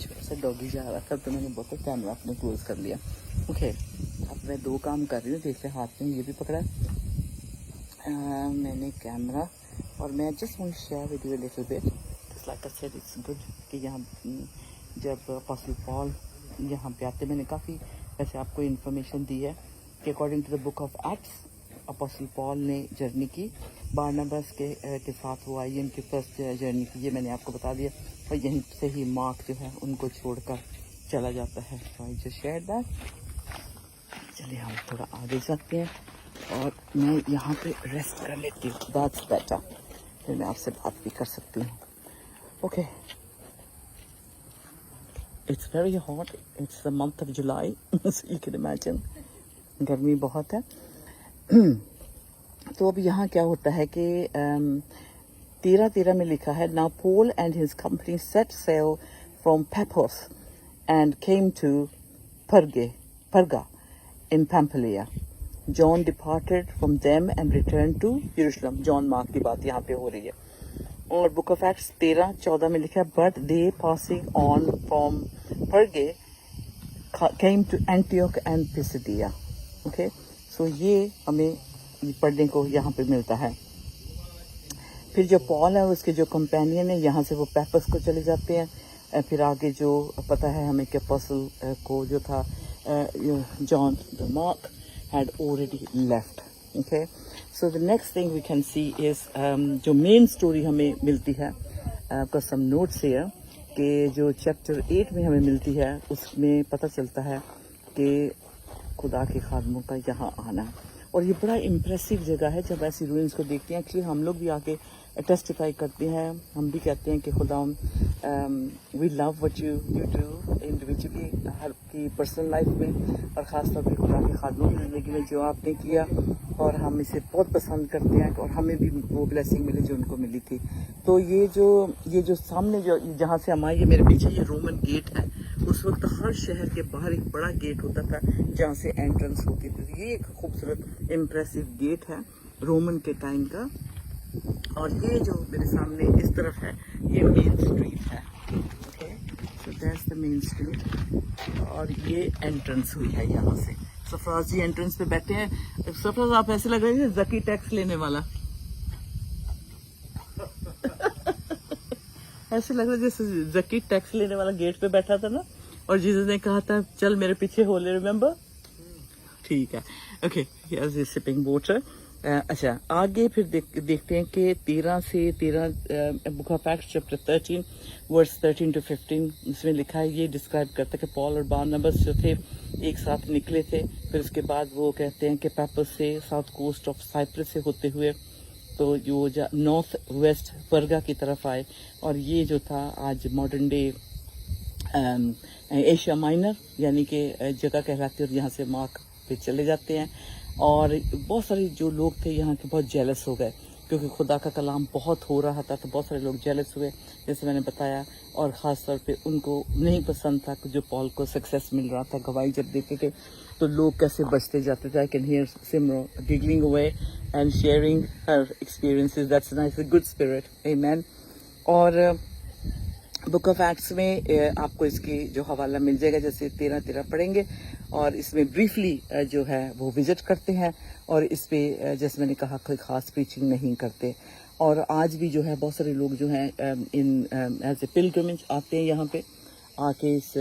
[SPEAKER 1] छोटा डॉगी जा रहा था तो मैंने बहुत कैमरा अपने क्लोज कर लिया. ओके, अब मैं दो काम कर रही हूँ. जैसे हाथ में ये भी पकड़ा मैंने कैमरा, और मैं just want to share with you a little bit. Just like I said, it's good कि यहाँ जब अपोस्टल पॉल यहाँ पे आते, मैंने काफ़ी वैसे आपको इन्फॉर्मेशन दी है कि according to the book of Acts apostle Paul ने जर्नी की. बारनबास के साथ वो आई, उनकी फर्स्ट जर्नी की, ये मैंने आपको बता दिया. और यहीं से ही मार्क जो है उनको छोड़कर चला जाता है. तो आई जस्ट शेयर दैट. चलिए हम थोड़ा आगे चलते हैं और मैं यहाँ पे रेस्ट कर लेती हूँ. दैट्स बेटर, फिर मैं आपसे बात भी कर सकती हूँ. Okay, it's very hot. It's the month of July, you can imagine. गर्मी बहुत है. तो अब यहाँ क्या होता है कि 13 में लिखा है, now Paul and his company set sail from Paphos and came to Perga in Pamphylia. John departed from them and return to यरूशलेम. जॉन मार्क की बात यहाँ पे हो रही है. और बुक ऑफ एक्ट्स 13:14 में लिखा है, but they passing on from Perga came to Antioch and Pisidia. Okay, so ये हमें पढ़ने को यहाँ पे मिलता है. फिर जो पॉल है उसके जो कंपेनियन है यहाँ से वो पेफस को चले जाते हैं. फिर आगे जो पता है हमें कि अपोस्टल को जो था John the Mark had already left. Okay, so the next thing we can see is जो मेन स्टोरी हमें मिलती है. आपका सम नोट्स है कि जो चैप्टर 8 में हमें मिलती है उसमें पता चलता है कि खुदा के खादमों का यहाँ आना. और ये बड़ा इम्प्रेसिव जगह है. जब ऐसी रूइंस को देखते हैं, एक्चुअली हम लोग भी आके टेस्टिफाई करते हैं. हम भी कहते हैं कि खुदा we love what you do individually, हर की पर्सनल लाइफ में, और ख़ास तौर पे खुदा के खादमों की ज़िंदगी में जो आपने किया, और हम इसे बहुत पसंद करते हैं. और हमें भी वो ब्लेसिंग मिली जो उनको मिली थी. तो ये जो सामने जो जहाँ से हम आए, ये मेरे पीछे ये रोमन गेट है. उस वक्त हर शहर के बाहर एक बड़ा गेट होता था जहाँ से एंट्रेंस होती थी. ये एक खूबसूरत इम्प्रेसिव गेट है रोमन के टाइम का. और ये जो मेरे सामने इस तरफ है ये मेन स्ट्रीट है. Okay, so that's the main street. और ये एंट्रेंस हुई है यहाँ से. सरफराज जी एंट्रेंस पे बैठे हैं. सरफराज, आप ऐसे लग रहे हैं जकी टैक्स लेने वाला. ऐसे लग रहा है जैसे जकी टैक्स लेने वाला गेट पे बैठा था ना, और जीसस ने कहा था चल मेरे पीछे हो ले, रिमेम्बर. ठीक है. Okay, here is sipping water. अच्छा आगे फिर देखते हैं कि 13 से 13 book of Acts chapter 13 verse 13 to 15 इसमें लिखा है, ये डिस्क्राइब करता है कि पॉल और बारनबास जो थे एक साथ निकले थे। फिर उसके बाद वो कहते हैं कि पैपस से साउथ कोस्ट ऑफ साइप्रस से होते हुए तो जो नॉर्थ वेस्ट परगा की तरफ आए, और ये जो था आज मॉडर्न डे एशिया माइनर यानी कि जगह कहलाती है, और यहाँ से मार्क पे चले जाते हैं। और बहुत सारे जो लोग थे यहाँ के बहुत जेलस हो गए, क्योंकि खुदा का कलाम बहुत हो रहा था, तो बहुत सारे लोग जेलस हुए जैसे मैंने बताया। और ख़ास तौर पे उनको नहीं पसंद था कि जो पॉल को सक्सेस मिल रहा था, गवाही जब देते थे तो लोग कैसे बचते जाते थे। I can hear Simro giggling away and sharing her experiences, that's nice, good spirit, amen. और बुक ऑफ एक्ट्स में आपको इसकी जो हवाला मिल जाएगा, जैसे 13 पढ़ेंगे और इसमें ब्रीफली जो है वो विजिट करते हैं, और इस पे जैसे मैंने कहा कोई ख़ास प्रीचिंग नहीं करते। और आज भी जो है बहुत सारे लोग जो हैं इन एज ए पिलग्रिमेज आते हैं, यहाँ पे आके इस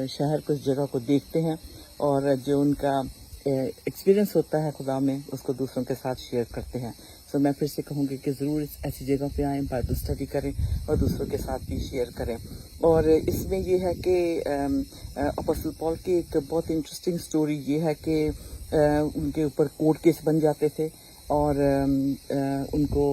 [SPEAKER 1] शहर को, इस जगह को देखते हैं, और जो उनका एक्सपीरियंस होता है खुदा में उसको दूसरों के साथ शेयर करते हैं। सो मैं फिर से कहूँगी कि ज़रूर ऐसी जगह पे आएँ, बाइबल स्टडी करें और दूसरों के साथ भी शेयर करें। और इसमें ये है कि अपोस्टल पॉल की एक बहुत इंटरेस्टिंग स्टोरी ये है कि उनके ऊपर कोर्ट केस बन जाते थे, और उनको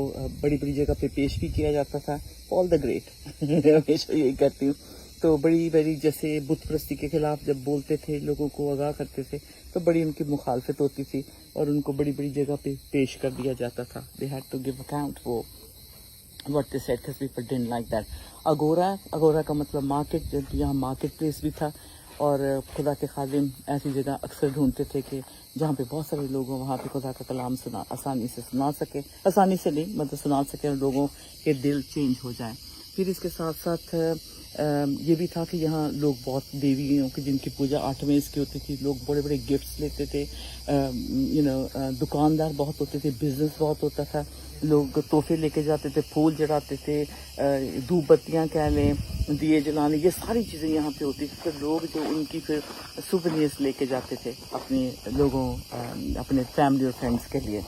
[SPEAKER 1] बड़ी बड़ी जगह पे पेश भी किया जाता था। पॉल द ग्रेट हमेशा यही कहती हूँ, तो बड़ी बड़ी जैसे बुत परस्ती के खिलाफ जब बोलते थे, लोगों को आगाह करते थे, तो बड़ी उनकी मुखालफत होती थी और उनको बड़ी बड़ी जगह पे पेश कर दिया जाता था। They had to give account वो what they said, because people didn't like that. अगोरा का मतलब मार्केट, यहाँ मार्केट प्लेस भी था, और खुदा के खादिम ऐसी जगह अक्सर ढूंढते थे कि जहाँ पे बहुत सारे लोग हों, वहाँ पे खुदा का कलाम आसानी से सुना सके, आसानी से नहीं मतलब सुना सके, और लोगों के दिल चेंज हो जाएं। फिर इसके साथ साथ ये भी था कि यहाँ लोग बहुत देवियों की जिनकी पूजा 8 मेज़ की होती थी, लोग बड़े बड़े गिफ्ट्स लेते थे, दुकानदार बहुत होते थे, बिजनेस बहुत होता था, लोग तोहफे लेके जाते थे, फूल चढ़ाते थे, धूप बत्तियाँ कह लें, दिए जलाने, ये सारी चीज़ें यहाँ पे होती थी। तो लोग जो उनकी फिर सुवेनियर्स लेके जाते थे अपने लोगों, अपने फैमिली और फ्रेंड्स के लिए।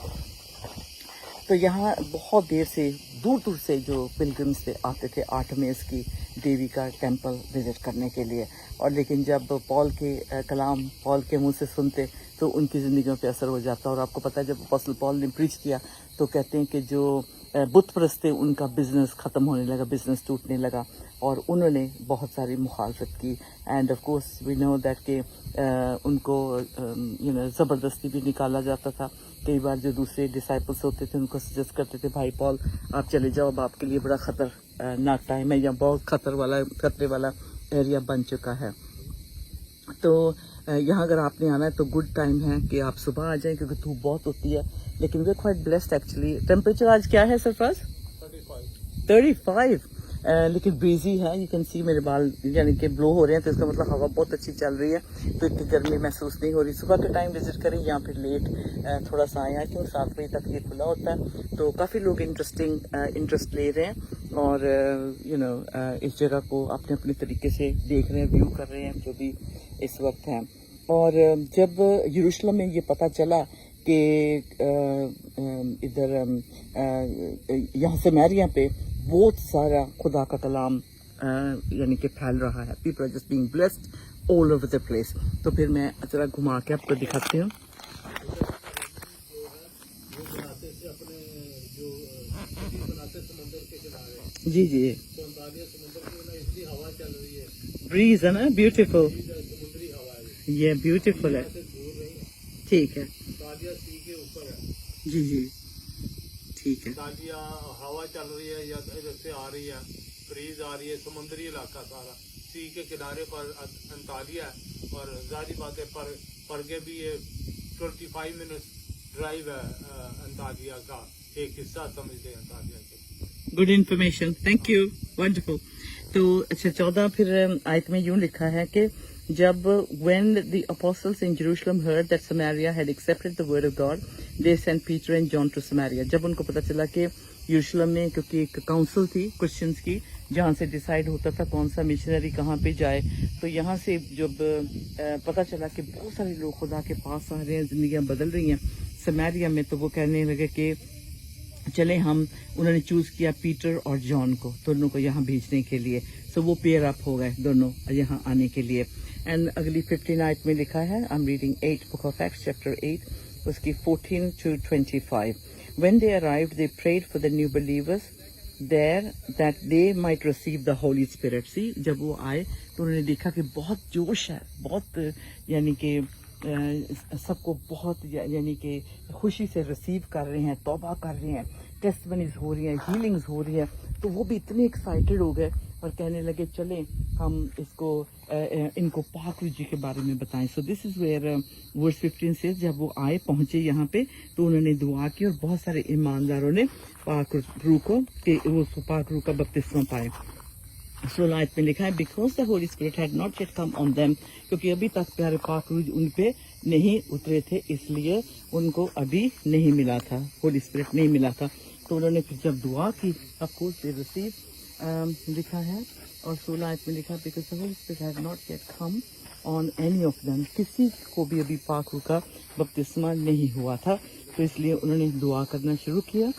[SPEAKER 1] तो यहाँ बहुत देर से दूर दूर से जो पिलग्रिम्स थे आते थे 8 मेज़ की देवी का टेंपल विजिट करने के लिए। और लेकिन जब पॉल के कलाम पॉल के मुंह से सुनते तो उनकी ज़िंदगियों पे असर हो जाता। और आपको पता है जब अपोस्टल पॉल ने प्रीच किया तो कहते हैं कि जो बुत परस्त थे उनका बिजनेस ख़त्म होने लगा, बिजनेस टूटने लगा, और उन्होंने बहुत सारी मुखालफत की। And of course we know that कि उनको ज़बरदस्ती भी निकाला जाता था। कई बार जो दूसरे डिसाइपल्स होते थे उनको सजेस्ट करते थे, भाई पॉल आप चले जाओ, अब आपके लिए बड़ा खतरनाक टाइम है, या बहुत खतरे वाला एरिया बन चुका है। तो यहाँ अगर आपने आना है तो गुड टाइम है कि आप सुबह आ जाएं, क्योंकि धूप बहुत होती है। लेकिन we are quite blessed actually. Temperature आज क्या है सरफराज? 35। लेकिन ब्रीजी है, यू कैन सी मेरे बाल यानी कि ब्लो हो रहे हैं, तो इसका मतलब हवा बहुत अच्छी चल रही है, तो इतनी गर्मी महसूस नहीं हो रही। सुबह के टाइम विजिट करें या फिर लेट थोड़ा सा आए, क्यों 7 बजे तक ये खुला होता है। तो काफ़ी लोग इंटरेस्ट ले रहे हैं, और इस जगह को अपने अपने तरीके से देख रहे हैं, व्यू कर रहे हैं जो भी इस वक्त है। और जब यरूशलेम में ये पता चला कि इधर यहाँ समारिया पे बहुत सारा खुदा का कलाम यानी कि फैल रहा है, people are just being blessed all over the place. तो फिर मैं जरा घुमा के आपको दिखाती हूँ। जी जी, ब्रीज है ना, ब्यूटीफुल, ये ब्यूटीफुल है, ठीक है जी जी, ठीक है।
[SPEAKER 2] हवा चल रही है या इधर से आ रही है, ब्रीज आ रही है, समुद्री इलाका सारा, सी के किनारे पर अंतालिया है, और जारी बात है परगे भी ये 25 मिनट ड्राइव है अंतालिया का एक हिस्सा समझते हैं अंतालिया के।
[SPEAKER 1] Good information, thank you, wonderful. तो अच्छा 14 फिर आयत में यूं लिखा है कि जब when the apostles in Jerusalem heard that Samaria had accepted the word of God, they sent Peter and John to Samaria. जब उनको पता चला कि यरूशलेम में, क्योंकि एक काउंसिल थी क्रिश्चियंस की जहाँ से डिसाइड होता था कौन सा मिशनरी कहाँ पे जाए, तो यहाँ से जब पता चला कि बहुत सारे लोग खुदा के पास आ रहे हैं, जिंदगियाँ बदल रही हैं, समारिया में, तो वो कहने लगे कि चले हम, उन्होंने चूज किया पीटर और जॉन को, दोनों को यहाँ भेजने के लिए. सो वो पेयर अप हो गए दोनों यहाँ आने के लिए. एंड अगली 15 आयत में लिखा है, I am reading 8 book of Acts chapter 8 उसकी 14 to 25. When they arrived, they prayed for the new believers there that they might receive the Holy Spirit. See, जब वो आए तो उन्होंने देखा कि बहुत जोश है, बहुत यानी कि सबको बहुत यानी कि खुशी से रिसीव कर रहे हैं, तौबा कर रहे हैं, टेस्टमनीज हो रही हैं, हीलिंग्स हो रही हैं. तो वो भी इतने एक्साइटेड हो गए और कहने लगे चलें हम इसको इनको पाक रूह जी के बारे में बताएं. So this is where verse 15 से, जब वो आए पहुंचे यहाँ पे तो उन्होंने दुआ की और बहुत सारे ईमानदारों ने पाक रूह को वो पाक रूह का बपतिस्मा पाए. 16 आयत में लिखा है, because the Holy spirit had not yet come on them, क्योंकि अभी तक प्यारे पाक रूह उन पे नहीं उतरे थे, इसलिए उनको अभी नहीं मिला था, होली स्पिरिट नहीं मिला था. तो उन्होंने फिर जब दुआ की, ऑफ कोर्स दे रिसीव लिखा है. और 16 आयत में लिखा, because the Holy spirit had not yet come on any of them, किसी को भी अभी पाक रूह का बपतिस्मा नहीं हुआ था, तो इसलिए उन्होंने दुआ करना शुरू किया.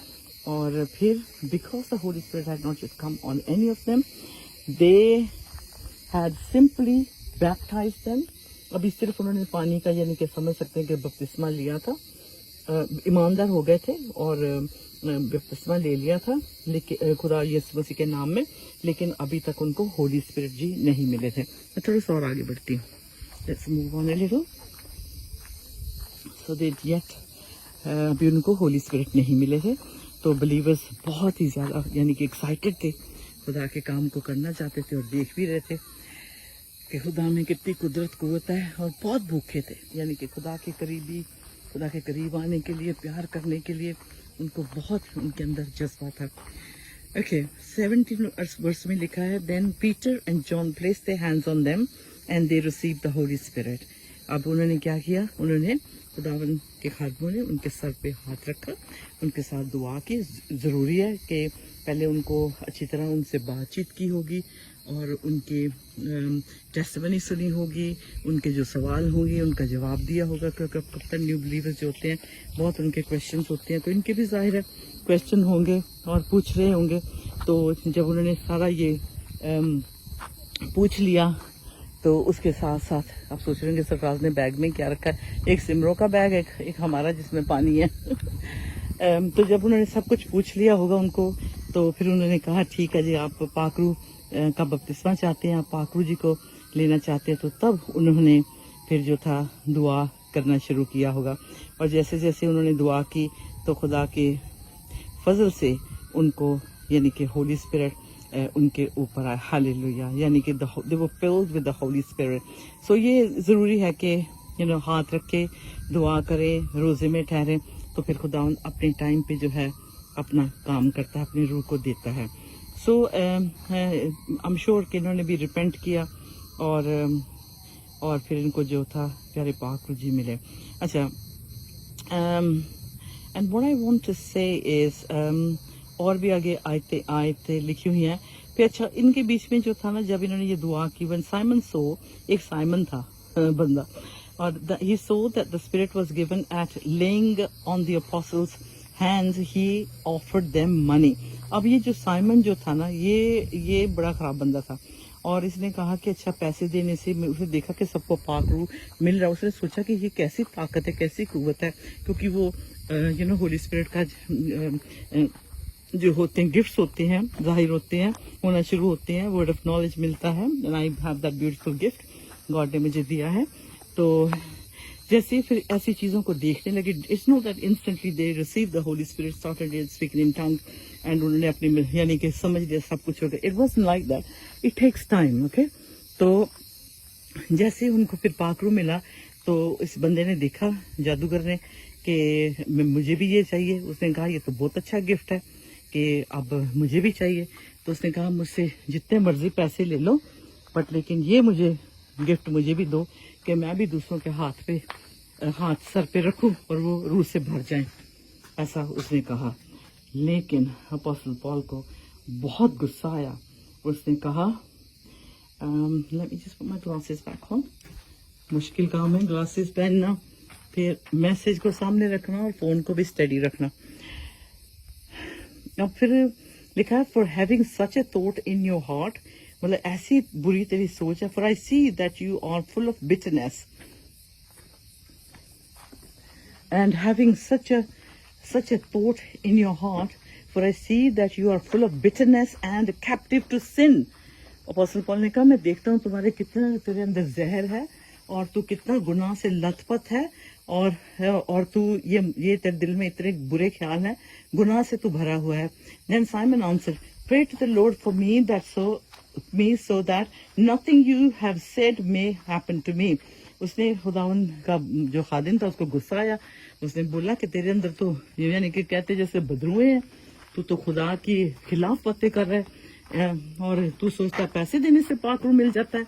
[SPEAKER 1] और फिर because the Holy spirit had not yet come on any of them, they had simply baptized them. अभी सिर्फ उन्होंने पानी का यानी कि समझ सकते हैं कि बपतिस्मा लिया था, ईमानदार हो गए थे और बपतिस्मा ले लिया था लेकिन खुदा यीशु मसीह के नाम में, लेकिन अभी तक उनको होली स्पिरिट जी नहीं मिले थे. मैं थोड़ा सा और आगे बढ़ती हूँ. Let's move on a little. So that yet अभी उनको होली स्पिरिट नहीं मिले थे. तो बिलीवर्स बहुत ही ज़्यादा यानी कि एक्साइटेड थे, खुदा के काम को करना चाहते थे और देख भी रहे थे कि खुदा में कितनी कुदरत कुव्वत है, और बहुत भूखे थे यानी कि खुदा के करीब आने के लिए, प्यार करने के लिए उनको बहुत उनके अंदर जज्बा था. ओके, 17 वर्स में लिखा है, then Peter and John placed their hands on them and they received the Holy Spirit. अब उन्होंने क्या किया, उन्होंने खुदावन के खादमों ने उनके सर पे हाथ रखा, उनके साथ दुआ की. ज़रूरी है कि पहले उनको अच्छी तरह उनसे बातचीत की होगी और उनके टेस्टिमनी सुनी होगी, उनके जो सवाल होंगे उनका जवाब दिया होगा, क्योंकि कब तक न्यू बिलीवर्स जो होते हैं बहुत उनके क्वेश्चंस होते हैं, तो इनके भी जाहिर है क्वेश्चन होंगे और पूछ रहे होंगे. तो जब उन्होंने सारा ये पूछ लिया तो उसके साथ साथ आप सोच रहे होंगे सरफराज ने बैग में क्या रखा है, एक सिमरों का बैग, एक हमारा जिसमें पानी है. तो जब उन्होंने सब कुछ पूछ लिया होगा उनको, तो फिर उन्होंने कहा ठीक है जी, आप पाक रूह का बपतिस्मा चाहते हैं, आप पाक रूह जी को लेना चाहते हैं. तो तब उन्होंने फिर जो था दुआ करना शुरू किया होगा. और जैसे जैसे उन्होंने दुआ की तो खुदा के फजल से उनको यानी कि होली स्पिरिट उनके ऊपर आए. हालेलुया, यानी कि they were filled with the Holy Spirit. So ये ज़रूरी है कि हाथ रख के दुआ करें, रोज़े में ठहरें, तो फिर खुदा अपने टाइम पे जो है अपना काम करता है, अपनी रूह को देता है. सो आई एम श्योर कि इन्होंने भी रिपेंट किया और फिर इनको जो था प्यारे पाक रूह जी मिले. अच्छा, and what I want to say is, और भी आगे आयतें लिखी हुई हैं. फिर अच्छा, इनके बीच में जो था ना, जब इन्होंने ये दुआ की, वन साइमन सो, एक साइमन था बंदा, और he saw that the spirit was given at laying on the apostles' hands, he offered them money. अब ये जो साइमन जो था ना, ये बड़ा खराब बंदा था, और इसने कहा कि अच्छा पैसे देने से, उसने देखा कि सबको पाक रूह मिल रहा है, उसने सोचा कि ये कैसी ताकत है, कैसी कुव्वत है, क्योंकि वो होली स्पिरिट का जो होते हैं गिफ्ट्स होते हैं, जाहिर होते हैं, होना शुरू होते हैं, वर्ड ऑफ नॉलेज मिलता है. And I have that beautiful gift God ने मुझे दिया है. तो जैसे फिर ऐसी चीज़ों को देखने लगे, it's not that instantly they receive the Holy spirit, started speaking in tongue, and उन्होंने अपनी यानी कि समझ लिया सब कुछ हो गया. It was like that, it takes time. Okay, तो जैसे उनको फिर पाक रूह मिला तो इस बंदे ने देखा, जादूगर ने, कि मुझे भी ये चाहिए. उसने कहा ये तो बहुत अच्छा गिफ्ट है कि अब मुझे भी चाहिए. तो उसने कहा मुझसे जितने मर्जी पैसे ले लो, बट लेकिन ये मुझे गिफ्ट मुझे भी दो कि मैं भी दूसरों के हाथ सर पे रखूं और वो रूह से भर जाएं. ऐसा उसने कहा. लेकिन अपोस्टल पॉल को बहुत गुस्सा आया. उसने कहा, let me just put my glasses back on. मुश्किल काम है ग्लासेस पहनना, फिर मैसेज को सामने रखना और फोन को भी स्टडी रखना. अब फिर लिखा है for having such a thought in your heart, मतलब ऐसी बुरी तेरी सोच है. For I see that you are full of bitterness and having such a thought in your heart, for I see that you are full of bitterness and captive to sin. Apostle Paul ने कहा मैं देखता हूँ तुम्हारे कितना तेरे अंदर जहर है और तू कितना गुनाह से लथपथ है और तू ये तेरे दिल में इतने बुरे ख्याल हैं, गुनाह से तू भरा हुआ है. Then Simon answered, pray to the Lord for me so that nothing you have said may happen to me. उसने खुदावन का जो खादिम था उसको गुस्सा आया. उसने बोला कि तेरे अंदर तो यानी कि कहते जैसे बदरुए हैं, तू तो खुदा की खिलाफ बातें कर रहा है और तू सोचता पैसे देने से पाक रूह मिल जाता है.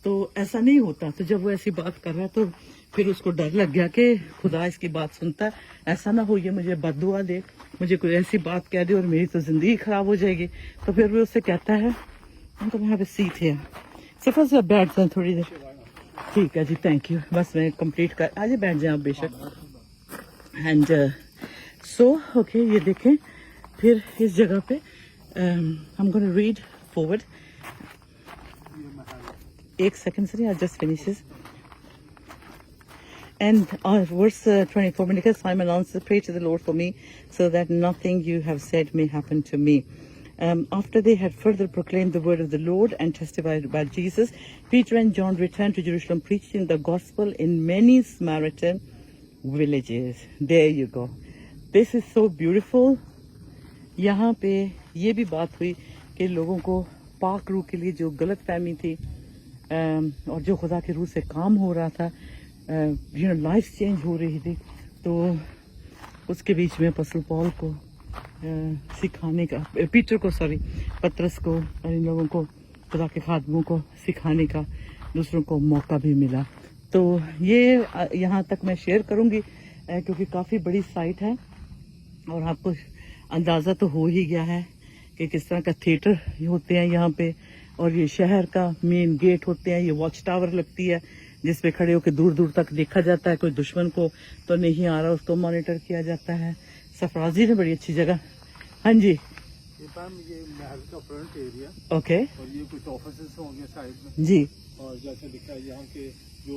[SPEAKER 1] तो ऐसा नहीं होता. तो जब वो ऐसी बात कर रहा है तो फिर उसको डर लग गया कि खुदा इसकी बात सुनता है, ऐसा ना हो ये मुझे बददुआ दे, मुझे कोई ऐसी बात कह दे और मेरी तो जिंदगी खराब हो जाएगी. तो फिर वो उससे कहता है तो यहाँ पे सीट है, सिर्फ से बैठ जाए थोड़ी देर. ठीक है जी, थैंक यू. बस मैं कंप्लीट कर आइए, बैठ जाए आप बेशक. एंड सो ओके, ये देखें फिर इस जगह पे हम गोना रीड फॉरवर्ड. एक second sir, I just finishes. And verse 24, when it says, Simon answered, pray to the Lord for me, so that nothing you have said may happen to me. After they had further proclaimed the word of the Lord and testified about Jesus, Peter and John returned to Jerusalem, preaching the gospel in many Samaritan villages. There you go. This is so beautiful. यहाँ पे ये भी बात हुई कि लोगों को पाक रूह के लिए जो गलत फहमी थी और जो खुदा के रूह से काम हो रहा था, लाइफ चेंज हो रही थी, तो उसके बीच में अपोस्टल पॉल को सिखाने का, पतरस को और इन लोगों को, खुदा के खादमों को सिखाने का दूसरों को मौका भी मिला. तो ये यहाँ तक मैं शेयर करूँगी क्योंकि काफ़ी बड़ी साइट है और आपको अंदाज़ा तो हो ही गया है कि किस तरह का थिएटर होते हैं यहाँ पे, और ये शहर का मेन गेट होते हैं. ये वॉच टावर लगती है जिस पे खड़े होकर दूर दूर तक देखा जाता है, कोई दुश्मन को तो नहीं आ रहा उसको मॉनिटर किया जाता है. सफराजी ने बड़ी अच्छी जगह. हाँ जी,
[SPEAKER 2] ये महल का फ्रंट एरिया.
[SPEAKER 1] ओके.
[SPEAKER 2] और ये कुछ ऑफिसेस होंगे साइड में
[SPEAKER 1] जी.
[SPEAKER 2] और जैसे लिखा है यहाँ के जो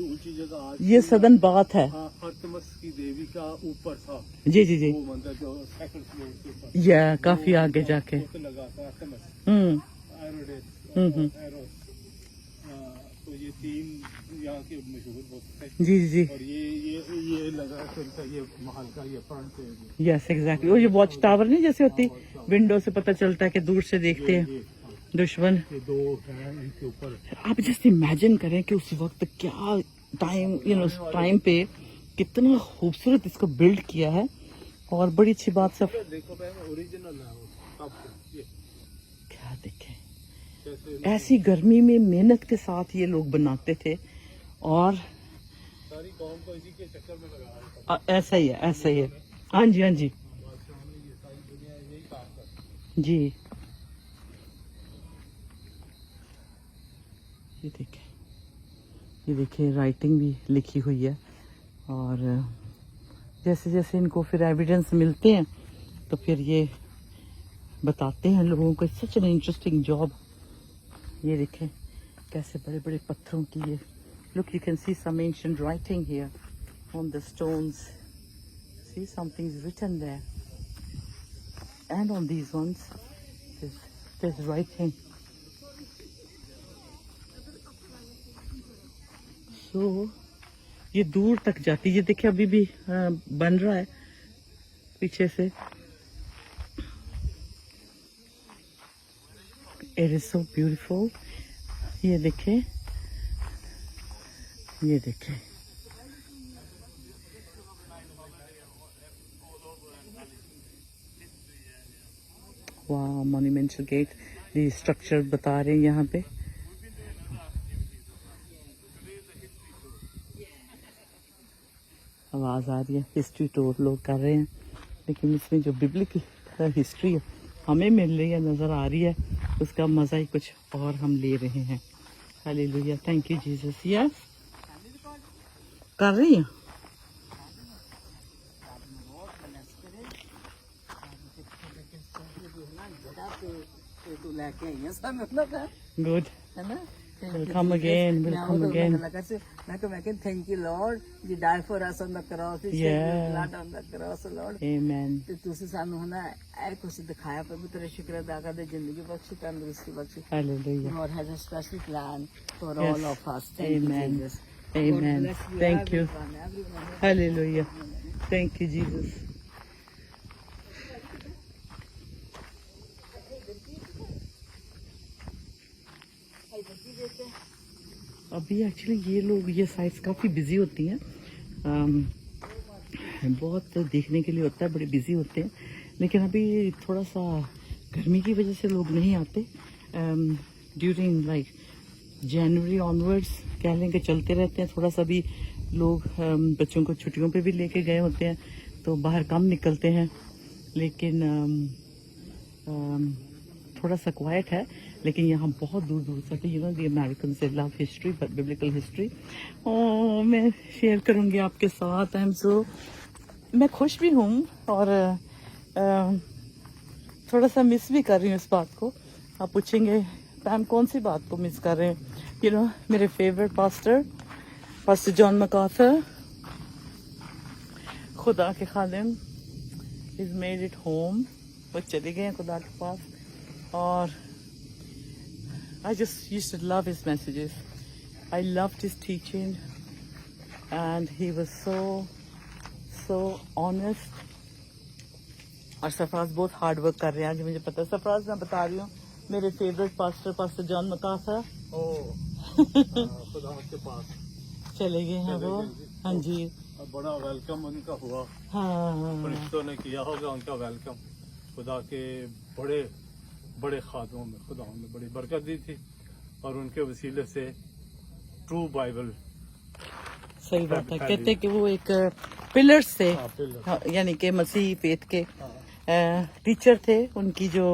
[SPEAKER 2] ऊंची जगह आज
[SPEAKER 1] ये सदन बात है.
[SPEAKER 2] अर्तमस की देवी का ऊपर था.
[SPEAKER 1] जी जी जी.
[SPEAKER 2] वो मंदिर जो सेकंड फ्लोर के ऊपर,
[SPEAKER 1] या काफी आगे जाके
[SPEAKER 2] लगा था अर्तमस. तो ये तीन यहाँ के मशहूर बहुत है. जी जी. और ये लगा चलता, ये महल का ये फ्रंट एरिया. Yes exactly. और ये वॉच टावर नहीं जैसे होती, विंडो से पता चलता है कि दूर से देखते हैं दुश्मन. ये दो हैं इनके ऊपर. आप जस्ट इमेजिन करें कि उस वक्त क्या टाइम, उस टाइम पे कितना खूबसूरत इसको बिल्ड किया है. और बड़ी अच्छी बात सब देखो, ओरिजिनल है. क्या देखें, ऐसी गर्मी में मेहनत के साथ ये लोग बनाते थे और सारी कौम को इसी के चक्कर में लगा. ऐसा ही है, ऐसा ही है. हाँ जी, हाँ जी जी. ये देखिए राइटिंग भी लिखी हुई है. और जैसे जैसे इनको फिर एविडेंस मिलते हैं तो फिर ये बताते हैं लोगों को. Such an interesting job. ये देखें कैसे बड़े बड़े पत्थरों की ये. Look, you can see some ancient writing here on the stones. See something is written there and on these ones there's writing. So ये दूर तक जाती है. ये देखिए अभी भी बन रहा है पीछे से. It is so beautiful. ये देखें, ये देखें. वाह, मॉन्यूमेंटल गेट. ये स्ट्रक्चर बता रहे हैं यहाँ पे. आवाज़ आ रही है, हिस्ट्री टूर लोग कर रहे हैं, लेकिन इसमें जो बिब्लिकल हिस्ट्री हमें मिल रही है, नज़र आ रही है, उसका मज़ा ही कुछ और हम ले रहे हैं. Hallelujah, thank you Jesus. Yes कर रही हैं.
[SPEAKER 3] ਤੂੰ ਲੈ ਕੇ ਆਈ ਆ ਸਾਨੂੰ ਲੱਗਾ
[SPEAKER 1] Good.
[SPEAKER 3] ਹੈ ਨਾ
[SPEAKER 1] We'll come again. We'll come again.
[SPEAKER 3] ਮੈਂ ਕਿਹਾ thank you Lord you died for us on the cross you
[SPEAKER 1] Yeah.
[SPEAKER 3] Blood on the cross Lord
[SPEAKER 1] Amen.
[SPEAKER 3] ਤੇ ਤੁਸੀਂ ਸਾਨੂੰ ਹਨਾ ਇਹ ਕੁਛ ਦਿਖਾਇਆ ਪ੍ਰਭੂ ਤੇਰਾ ਸ਼ੁਕਰ ਅਦਾ ਕਰਦੇ ਜ਼ਿੰਦਗੀ ਬਖਸ਼ੀ ਤੰਦਰੁਸਤੀ ਬਖਸ਼ੀ
[SPEAKER 1] Hallelujah.
[SPEAKER 3] God has a special plan for
[SPEAKER 1] Yes.
[SPEAKER 3] all of us. Thank you,
[SPEAKER 1] Amen.
[SPEAKER 3] Jesus.
[SPEAKER 1] Amen.
[SPEAKER 3] God bless you,
[SPEAKER 1] Thank you.
[SPEAKER 3] everyone.
[SPEAKER 1] Hallelujah. Thank you, Jesus. अभी एक्चुअली ये लोग ये साइट्स काफ़ी बिजी होती हैं बहुत देखने के लिए होता है, बड़े बिजी होते हैं, लेकिन अभी थोड़ा सा गर्मी की वजह से लोग नहीं आते. ड्यूरिंग लाइक जनवरी ऑनवर्ड्स कह लें कि चलते रहते हैं. थोड़ा सा भी लोग बच्चों को छुट्टियों पे भी लेके गए होते हैं तो बाहर कम निकलते हैं, लेकिन थोड़ा सा क्वाइट है. लेकिन यहाँ बहुत दूर दूर तक यू नो दी अमेरिकन से लव हिस्ट्री बिब्लिकल हिस्ट्री मैं शेयर करूँगी आपके साथ. आई एम सो मैं खुश भी हूँ और थोड़ा सा मिस भी कर रही हूँ इस बात को. आप पूछेंगे मैम कौन सी बात को मिस कर रहे हैं. यू नो मेरे फेवरेट पास्टर जॉन मकार्थर, खुदा के खादिम, इज मेड इट होम. वो चले गए हैं खुदा के पास और I just used to love his messages. I loved his teaching and he was so honest. और सरफराज बहुत हार्ड वर्क कर रहे हैं आज मुझे पता है. सरफराज मैं बता रही हूँ मेरे फेवरेट पास्टर जॉन मकार्थर
[SPEAKER 2] खुदा के पास
[SPEAKER 1] चले गए हैं वो. हाँ जी.
[SPEAKER 2] बड़ा वेलकम उनका हुआ.
[SPEAKER 1] हाँ
[SPEAKER 2] फरिश्तों ने किया होगा उनका वेलकम. खुदा के बड़े बड़े खादों में खुदा ने बड़ी बरकत दी थी और उनके वसीले से ट्रू बाइबल.
[SPEAKER 1] सही बात है. कहते कि वो एक पिलर्स थे.
[SPEAKER 2] हाँ, pillars.
[SPEAKER 1] हाँ, यानी कि मसीही फेथ के टीचर थे. उनकी जो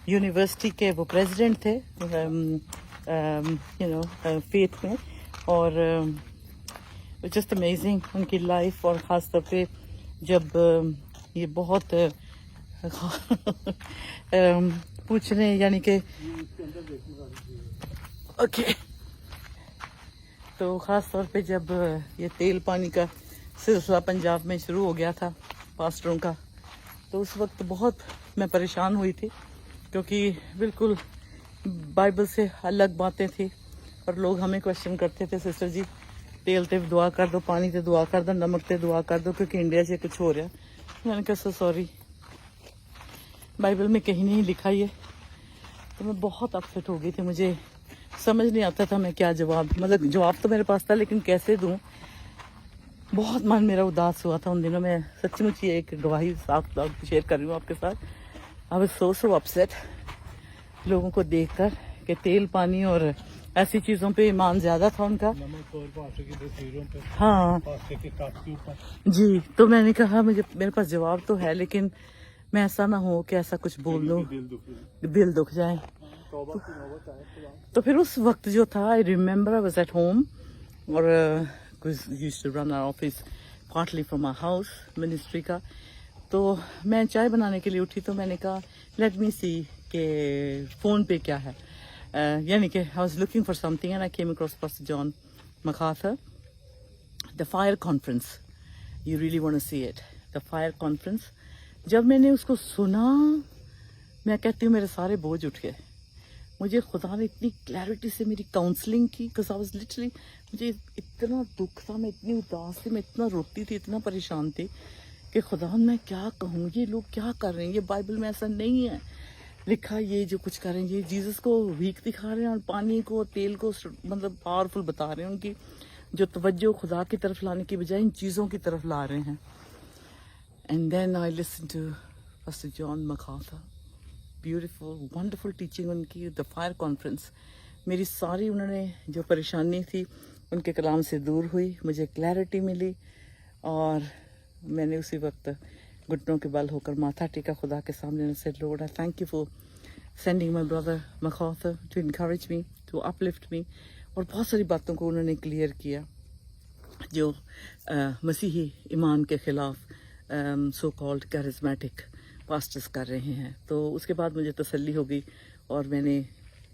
[SPEAKER 1] यूनिवर्सिटी के वो प्रेसिडेंट थे यू नो फेथ में. और जस्ट अमेजिंग उनकी लाइफ. और ख़ास तौर पे जब ये बहुत पूछने यानी कि ओके तो ख़ास तौर पे जब ये तेल पानी का सिलसिला पंजाब में शुरू हो गया था पास्टरों का, तो उस वक्त बहुत मैं परेशान हुई थी क्योंकि बिल्कुल बाइबल से अलग बातें थी और लोग हमें क्वेश्चन करते थे, सिस्टर जी तेल ते दुआ कर दो, पानी ते दुआ कर दो, नमक ते दुआ कर दो क्योंकि इंडिया से कुछ हो रहा है. मैंने कहा सो सॉरी, बाइबल में कहीं नहीं लिखा ये. तो मैं बहुत अपसेट हो गई थी. मुझे समझ नहीं आता था मैं क्या जवाब, मतलब जवाब तो मेरे पास था लेकिन कैसे दूं. बहुत मन मेरा उदास हुआ था उन दिनों. मैं सचमुच ये एक गवाही साफ शेयर कर रही हूँ आपके साथ. आई वाज सो अपसेट लोगों को देखकर कि तेल पानी और ऐसी चीज़ों पे ईमान ज़्यादा था उनका.
[SPEAKER 2] नमक और पास्टर की तस्वीरों पे,
[SPEAKER 1] हाँ
[SPEAKER 2] पास्टर के कप के ऊपर.
[SPEAKER 1] जी. तो मैंने कहा मेरे पास जवाब तो है लेकिन मैं ऐसा ना हो कि ऐसा कुछ बोल दूं दिल दुख जाए.
[SPEAKER 2] तौबा की नौबत आए खुदा.
[SPEAKER 1] तो फिर उस वक्त जो था I remember I was at home और used to run our office partly from our house ministry का. तो मैं चाय बनाने के लिए उठी तो मैंने कहा लेट मी सी के फ़ोन पे क्या है. यानी कि I was looking for something and I came across pastor John MacArthur, the Fire Conference. You really want to see it, the Fire Conference. जब मैंने उसको सुना मैं कहती हूँ मेरे सारे बोझ उठ गए. मुझे खुदा ने इतनी क्लैरिटी से मेरी काउंसलिंग की बिकॉज आई वाज लिटरली, मुझे इतना दुख था, मैं इतनी उदास थी, मैं इतना रोती थी, इतना परेशान थी कि खुदा मैं क्या कहूँ, ये लोग क्या कर रहे हैं, ये बाइबल में ऐसा नहीं है लिखा. ये जो कुछ कर रहे हैं ये जीसस को वीक दिखा रहे हैं और पानी को तेल को मतलब पावरफुल बता रहे हैं. उनकी जो तवज्जो खुदा की तरफ लाने की बजाय इन चीज़ों की तरफ ला रहे हैं. And then I listened to Pastor John MacArthur. Beautiful, wonderful teaching उनकी. The Fire Conference. मेरी सारी उन्होंने जो परेशानी थी उनके कलाम से दूर हुई, मुझे क्लैरिटी मिली और मैंने उसी वक्त घुटनों के बल होकर माथा टेका खुदा के सामने and said, Lord, I thank you for sending my brother MacArthur to encourage me, to uplift me. और बहुत सारी बातों को उन्होंने क्लियर किया जो मसीही ईमान के खिलाफ सो कॉल्ड कैरिज्मेटिक पास्टर्स कर रहे हैं. तो उसके बाद मुझे तसल्ली हो गई اور میں نے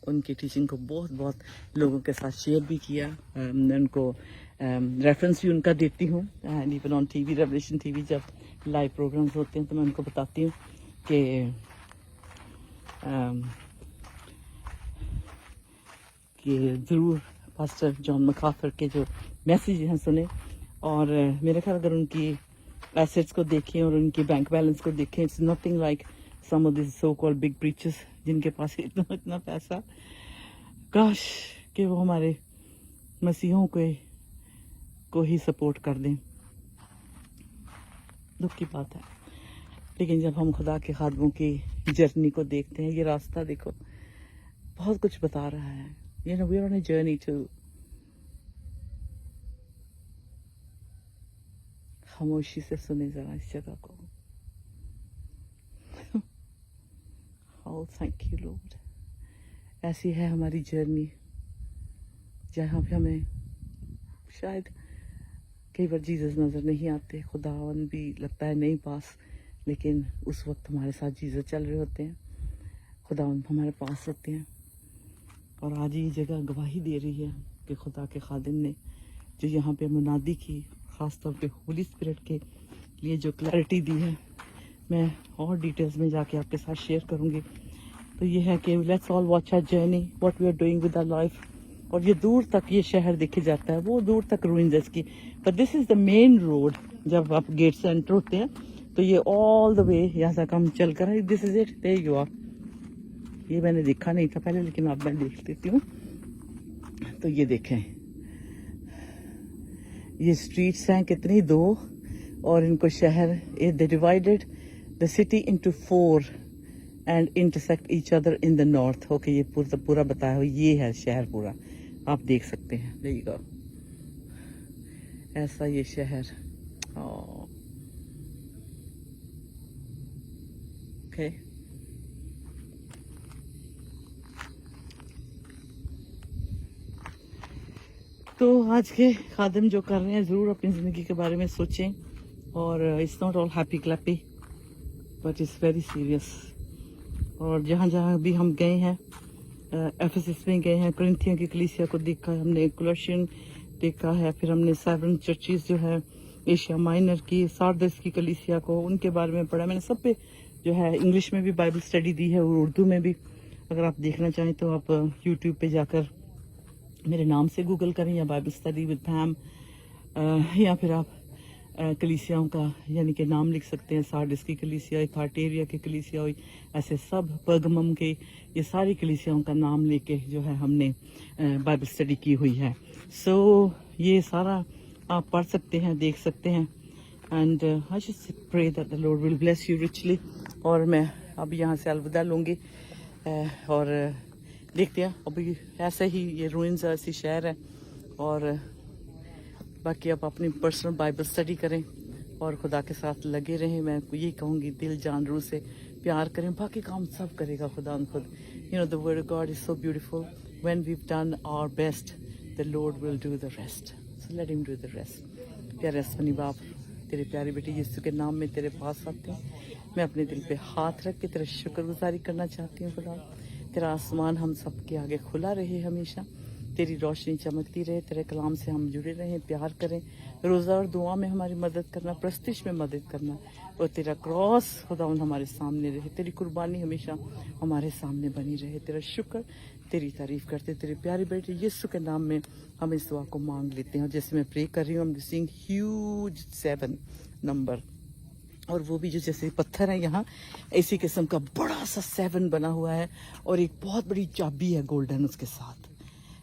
[SPEAKER 1] ان کی ٹیچنگ کو بہت بہت لوگوں کے ساتھ شیئر بھی کیا. میں ان کو ریفرنس بھی ان کا دیتی ہوں. And even on T V revelation T V جب لائیو پروگرامز ہوتے ہیں تو میں ان کو بتاتی ہوں کہ ضرور پاسٹر جان مکافر کے جو میسیج ہیں سنیں. اور میرے خیال اگر ان کی ایسیٹس کو دیکھیں اور ان کی بینک بیلنس کو دیکھیں, it's nothing like some of these so called big preachers جن کے پاس اتنا پیسہ. کاش کہ وہ ہمارے مسیحوں کو ہی سپورٹ کر دیں. دکھ کی بات ہے, لیکن جب ہم خدا کے خادموں کی جرنی کو دیکھتے ہیں, یہ راستہ دیکھو بہت کچھ بتا رہا ہے. You know, we're on a journey to خاموشی سے سنیں ذرا اس جگہ کو. Oh, thank you, Lord. ایسی ہے ہماری جرنی جہاں پہ ہمیں شاید کئی بار جیزس نظر نہیں آتے, خداوند بھی لگتا ہے نہیں پاس, لیکن اس وقت ہمارے ساتھ جیزس چل رہے ہوتے ہیں, خداوند ہمارے پاس ہوتے ہیں. اور آج یہ جگہ گواہی دے رہی ہے کہ خدا کے خادم نے جو یہاں پہ منادی کی, خاص طور پہ ہولی اسپرٹ کے لیے جو کلیئرٹی دی ہے, میں اور ڈیٹیلز میں جا کے آپ کے ساتھ شیئر کروں گی. تو یہ ہے کہ let's all watch our journey, what we are doing with our life. اور یہ دور تک یہ شہر دیکھے جاتا ہے, وہ دور تک روئنز کی, but this is the main road. جب آپ گیٹ سے انٹر ہوتے ہیں تو یہ آل دا وے یہاں تک ہم چل کر, this is it, there you are. یہ میں نے دیکھا نہیں تھا پہلے, لیکن اب میں دیکھ لیتی ہوں. تو یہ دیکھیں, یہ اسٹریٹس ہیں کتنی, 2, اور ان کو شہر they divided the city into 4 and intersect each other in the north. Okay, یہ پورا بتایا ہوا, یہ ہے شہر پورا, آپ دیکھ سکتے ہیں. دیکھ گا ایسا یہ شہر. اوکے, تو آج کے خادم جو کر رہے ہیں ضرور اپنی زندگی کے بارے میں سوچیں. اور it's not all happy clappy, but it's very serious. اور جہاں جہاں بھی ہم گئے ہیں, ایفیسس میں گئے ہیں, کرنتھیوں کی کلیسیا کو دیکھا ہے ہم نے, کولوسین دیکھا ہے, پھر ہم نے 7 چرچز جو ہے ایشیا مائنر کی, ساردس کی کلیسیا کو, ان کے بارے میں پڑھا. میں نے سب پہ جو ہے انگلش میں بھی بائبل اسٹڈی دی ہے اور اردو میں بھی. اگر آپ دیکھنا چاہیں تو آپ یوٹیوب پہ جا کر میرے نام سے گوگل کریں, یا بائبل اسٹڈی ود پیم, یا پھر آپ کلیسیاؤں کا یعنی کہ نام لکھ سکتے ہیں. سارڈس کی کلیسیا, تھاٹیریا کی کلیسیا ہوئی, ایسے سب, پرگمم کے, یہ ساری کلیسیاؤں کا نام لے کے جو ہے ہم نے بائبل اسٹڈی کی ہوئی ہے. سو یہ سارا آپ پڑھ سکتے ہیں, دیکھ سکتے ہیں. And I just pray that the Lord will bless you richly. اور میں اب یہاں سے الوداع لوں گی, اور دیکھتے ہیں ابھی ایسے ہی یہ روئنز ایسی شہر ہے. اور باقی آپ اپنی پرسنل بائبل اسٹڈی کریں اور خدا کے ساتھ لگے رہیں. میں یہی کہوں گی, دل جان روح سے پیار کریں, باقی کام سب کرے گا خدا خود. You know the word of God is so beautiful. When we've done our best, the Lord will do the rest. So let him do the rest. پیارے آسمانی باپ, تیرے پیاری بیٹی یسوع کے نام میں تیرے پاس آتے ہیں. میں اپنے دل پہ ہاتھ رکھ کے تیرا شکر گزاری کرنا چاہتی ہوں خدا. تیرا آسمان ہم سب کے آگے کھلا رہے ہمیشہ, تیری روشنی چمکتی رہے, تیرے کلام سے ہم جڑے رہیں, پیار کریں. روزہ اور دعا میں ہماری مدد کرنا, پرستش میں مدد کرنا, اور تیرا کراس خداوند ہمارے سامنے رہے, تیری قربانی ہمیشہ ہمارے سامنے بنی رہے. تیرا شکر, تیری تعریف کرتے. تیرے پیارے بیٹے یسوع کے نام میں ہم اس دعا کو مانگ لیتے ہیں. جیسے میں پرے کر رہی ہوں, ہم سینگ ہیوج 7 نمبر, اور وہ بھی جو جیسے پتھر ہے یہاں, اسی قسم کا بڑا سا 7 بنا ہوا ہے, اور ایک بہت بڑی چابی ہے گولڈن اس کے ساتھ.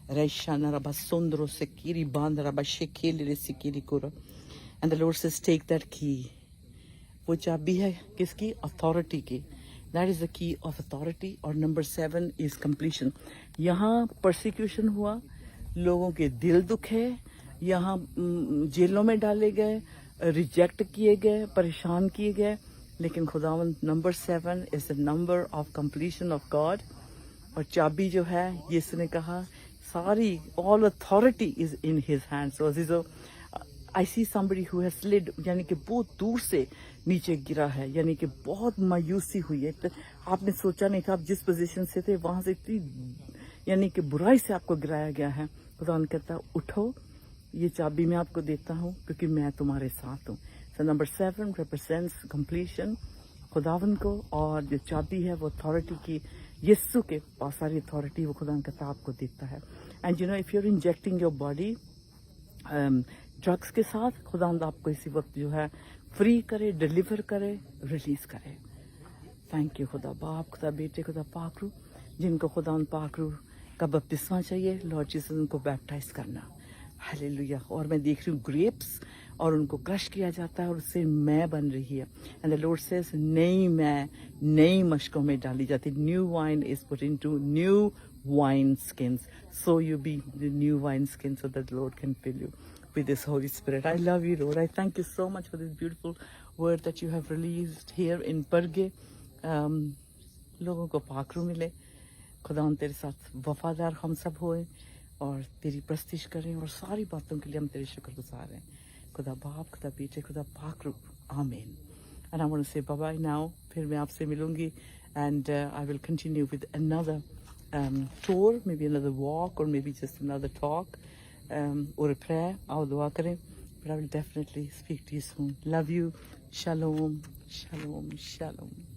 [SPEAKER 1] ریشانا ربا سندرو سکیری باندھ ربا شکیلی سکیری کورا. And the Lord says take that key. وہ چابی ہے کس کی؟ اتھارٹی کی. دیٹ از دا کی آف اتھارٹی. اور نمبر 7 از کمپلیشن. یہاں پرسیکیوشن ہوا, لوگوں کے دل دکھے, یہاں جیلوں میں ڈالے گئے, ریجیکٹ کیے گئے, پریشان کیے گئے, لیکن خداوند number 7 is the number of completion of God. اور چابی جو ہے, یسوع نے کہا ساری all authority is in his hands. So عزیزو, I see somebody who has slid, یعنی کہ بہت دور سے नीचे गिरा है, यानी कि बहुत मायूसी हुई है। तो आपने सोचा नहीं था, आप जिस पोजीशन से थे वहां से इतनी यानी कि बुराई से आपको गिराया गया है। खुदा कहता है उठो, ये चाबी मैं आपको देता हूँ क्योंकि मैं तुम्हारे साथ हूँ। सो नंबर 7 रिप्रेजेंट्स कंप्लीशन खुदावन को, और जो चाबी है वो अथॉरिटी की, यीशु के पास सारी अथॉरिटी वो खुदा कहता आपको देता है। And you know if you are injecting your body drugs के साथ, खुदा आपको इसी वक्त जो है फ्री करे, डिलीवर करे, रिलीज करे। थैंक यू खुदा बाप, खुदा बेटे, खुदा पाकरू, जिनको खुदा पाकरू का बपतिस्मा चाहिए, लॉर्ड जीसस उनको बैप्टाइज करना। हालेलुया। और मैं देख रही हूँ ग्रेप्स, और उनको क्रश किया जाता है और उससे मैं बन रही है। एंड द लॉर्ड सेज नई मैं नई मशकों में डाली जाती। New wine is put into new wine skins, so you be the new wine skin so that the Lord can fill you with His Holy Spirit. I love you, Lord. I thank you so much for this beautiful word that you have released here in Parge. लोगों को पाकरू मिले, खुदा तेरे साथ वफादार हम सब होए और तेरी प्रस्तिश करें, और सारी बातों के लिए हम तेरे शुक्रगुजार हैं। खुदा बाप, खुदा बेटे, खुदा पाकरू, आमीन। And I want to say bye-bye now. फिर मैं आपसे मिलूंगी, and I will continue with another tour, maybe another walk, or maybe just another talk, or a prayer. Aao dua kare. But I will definitely speak to you soon. Love you. Shalom. Shalom. Shalom.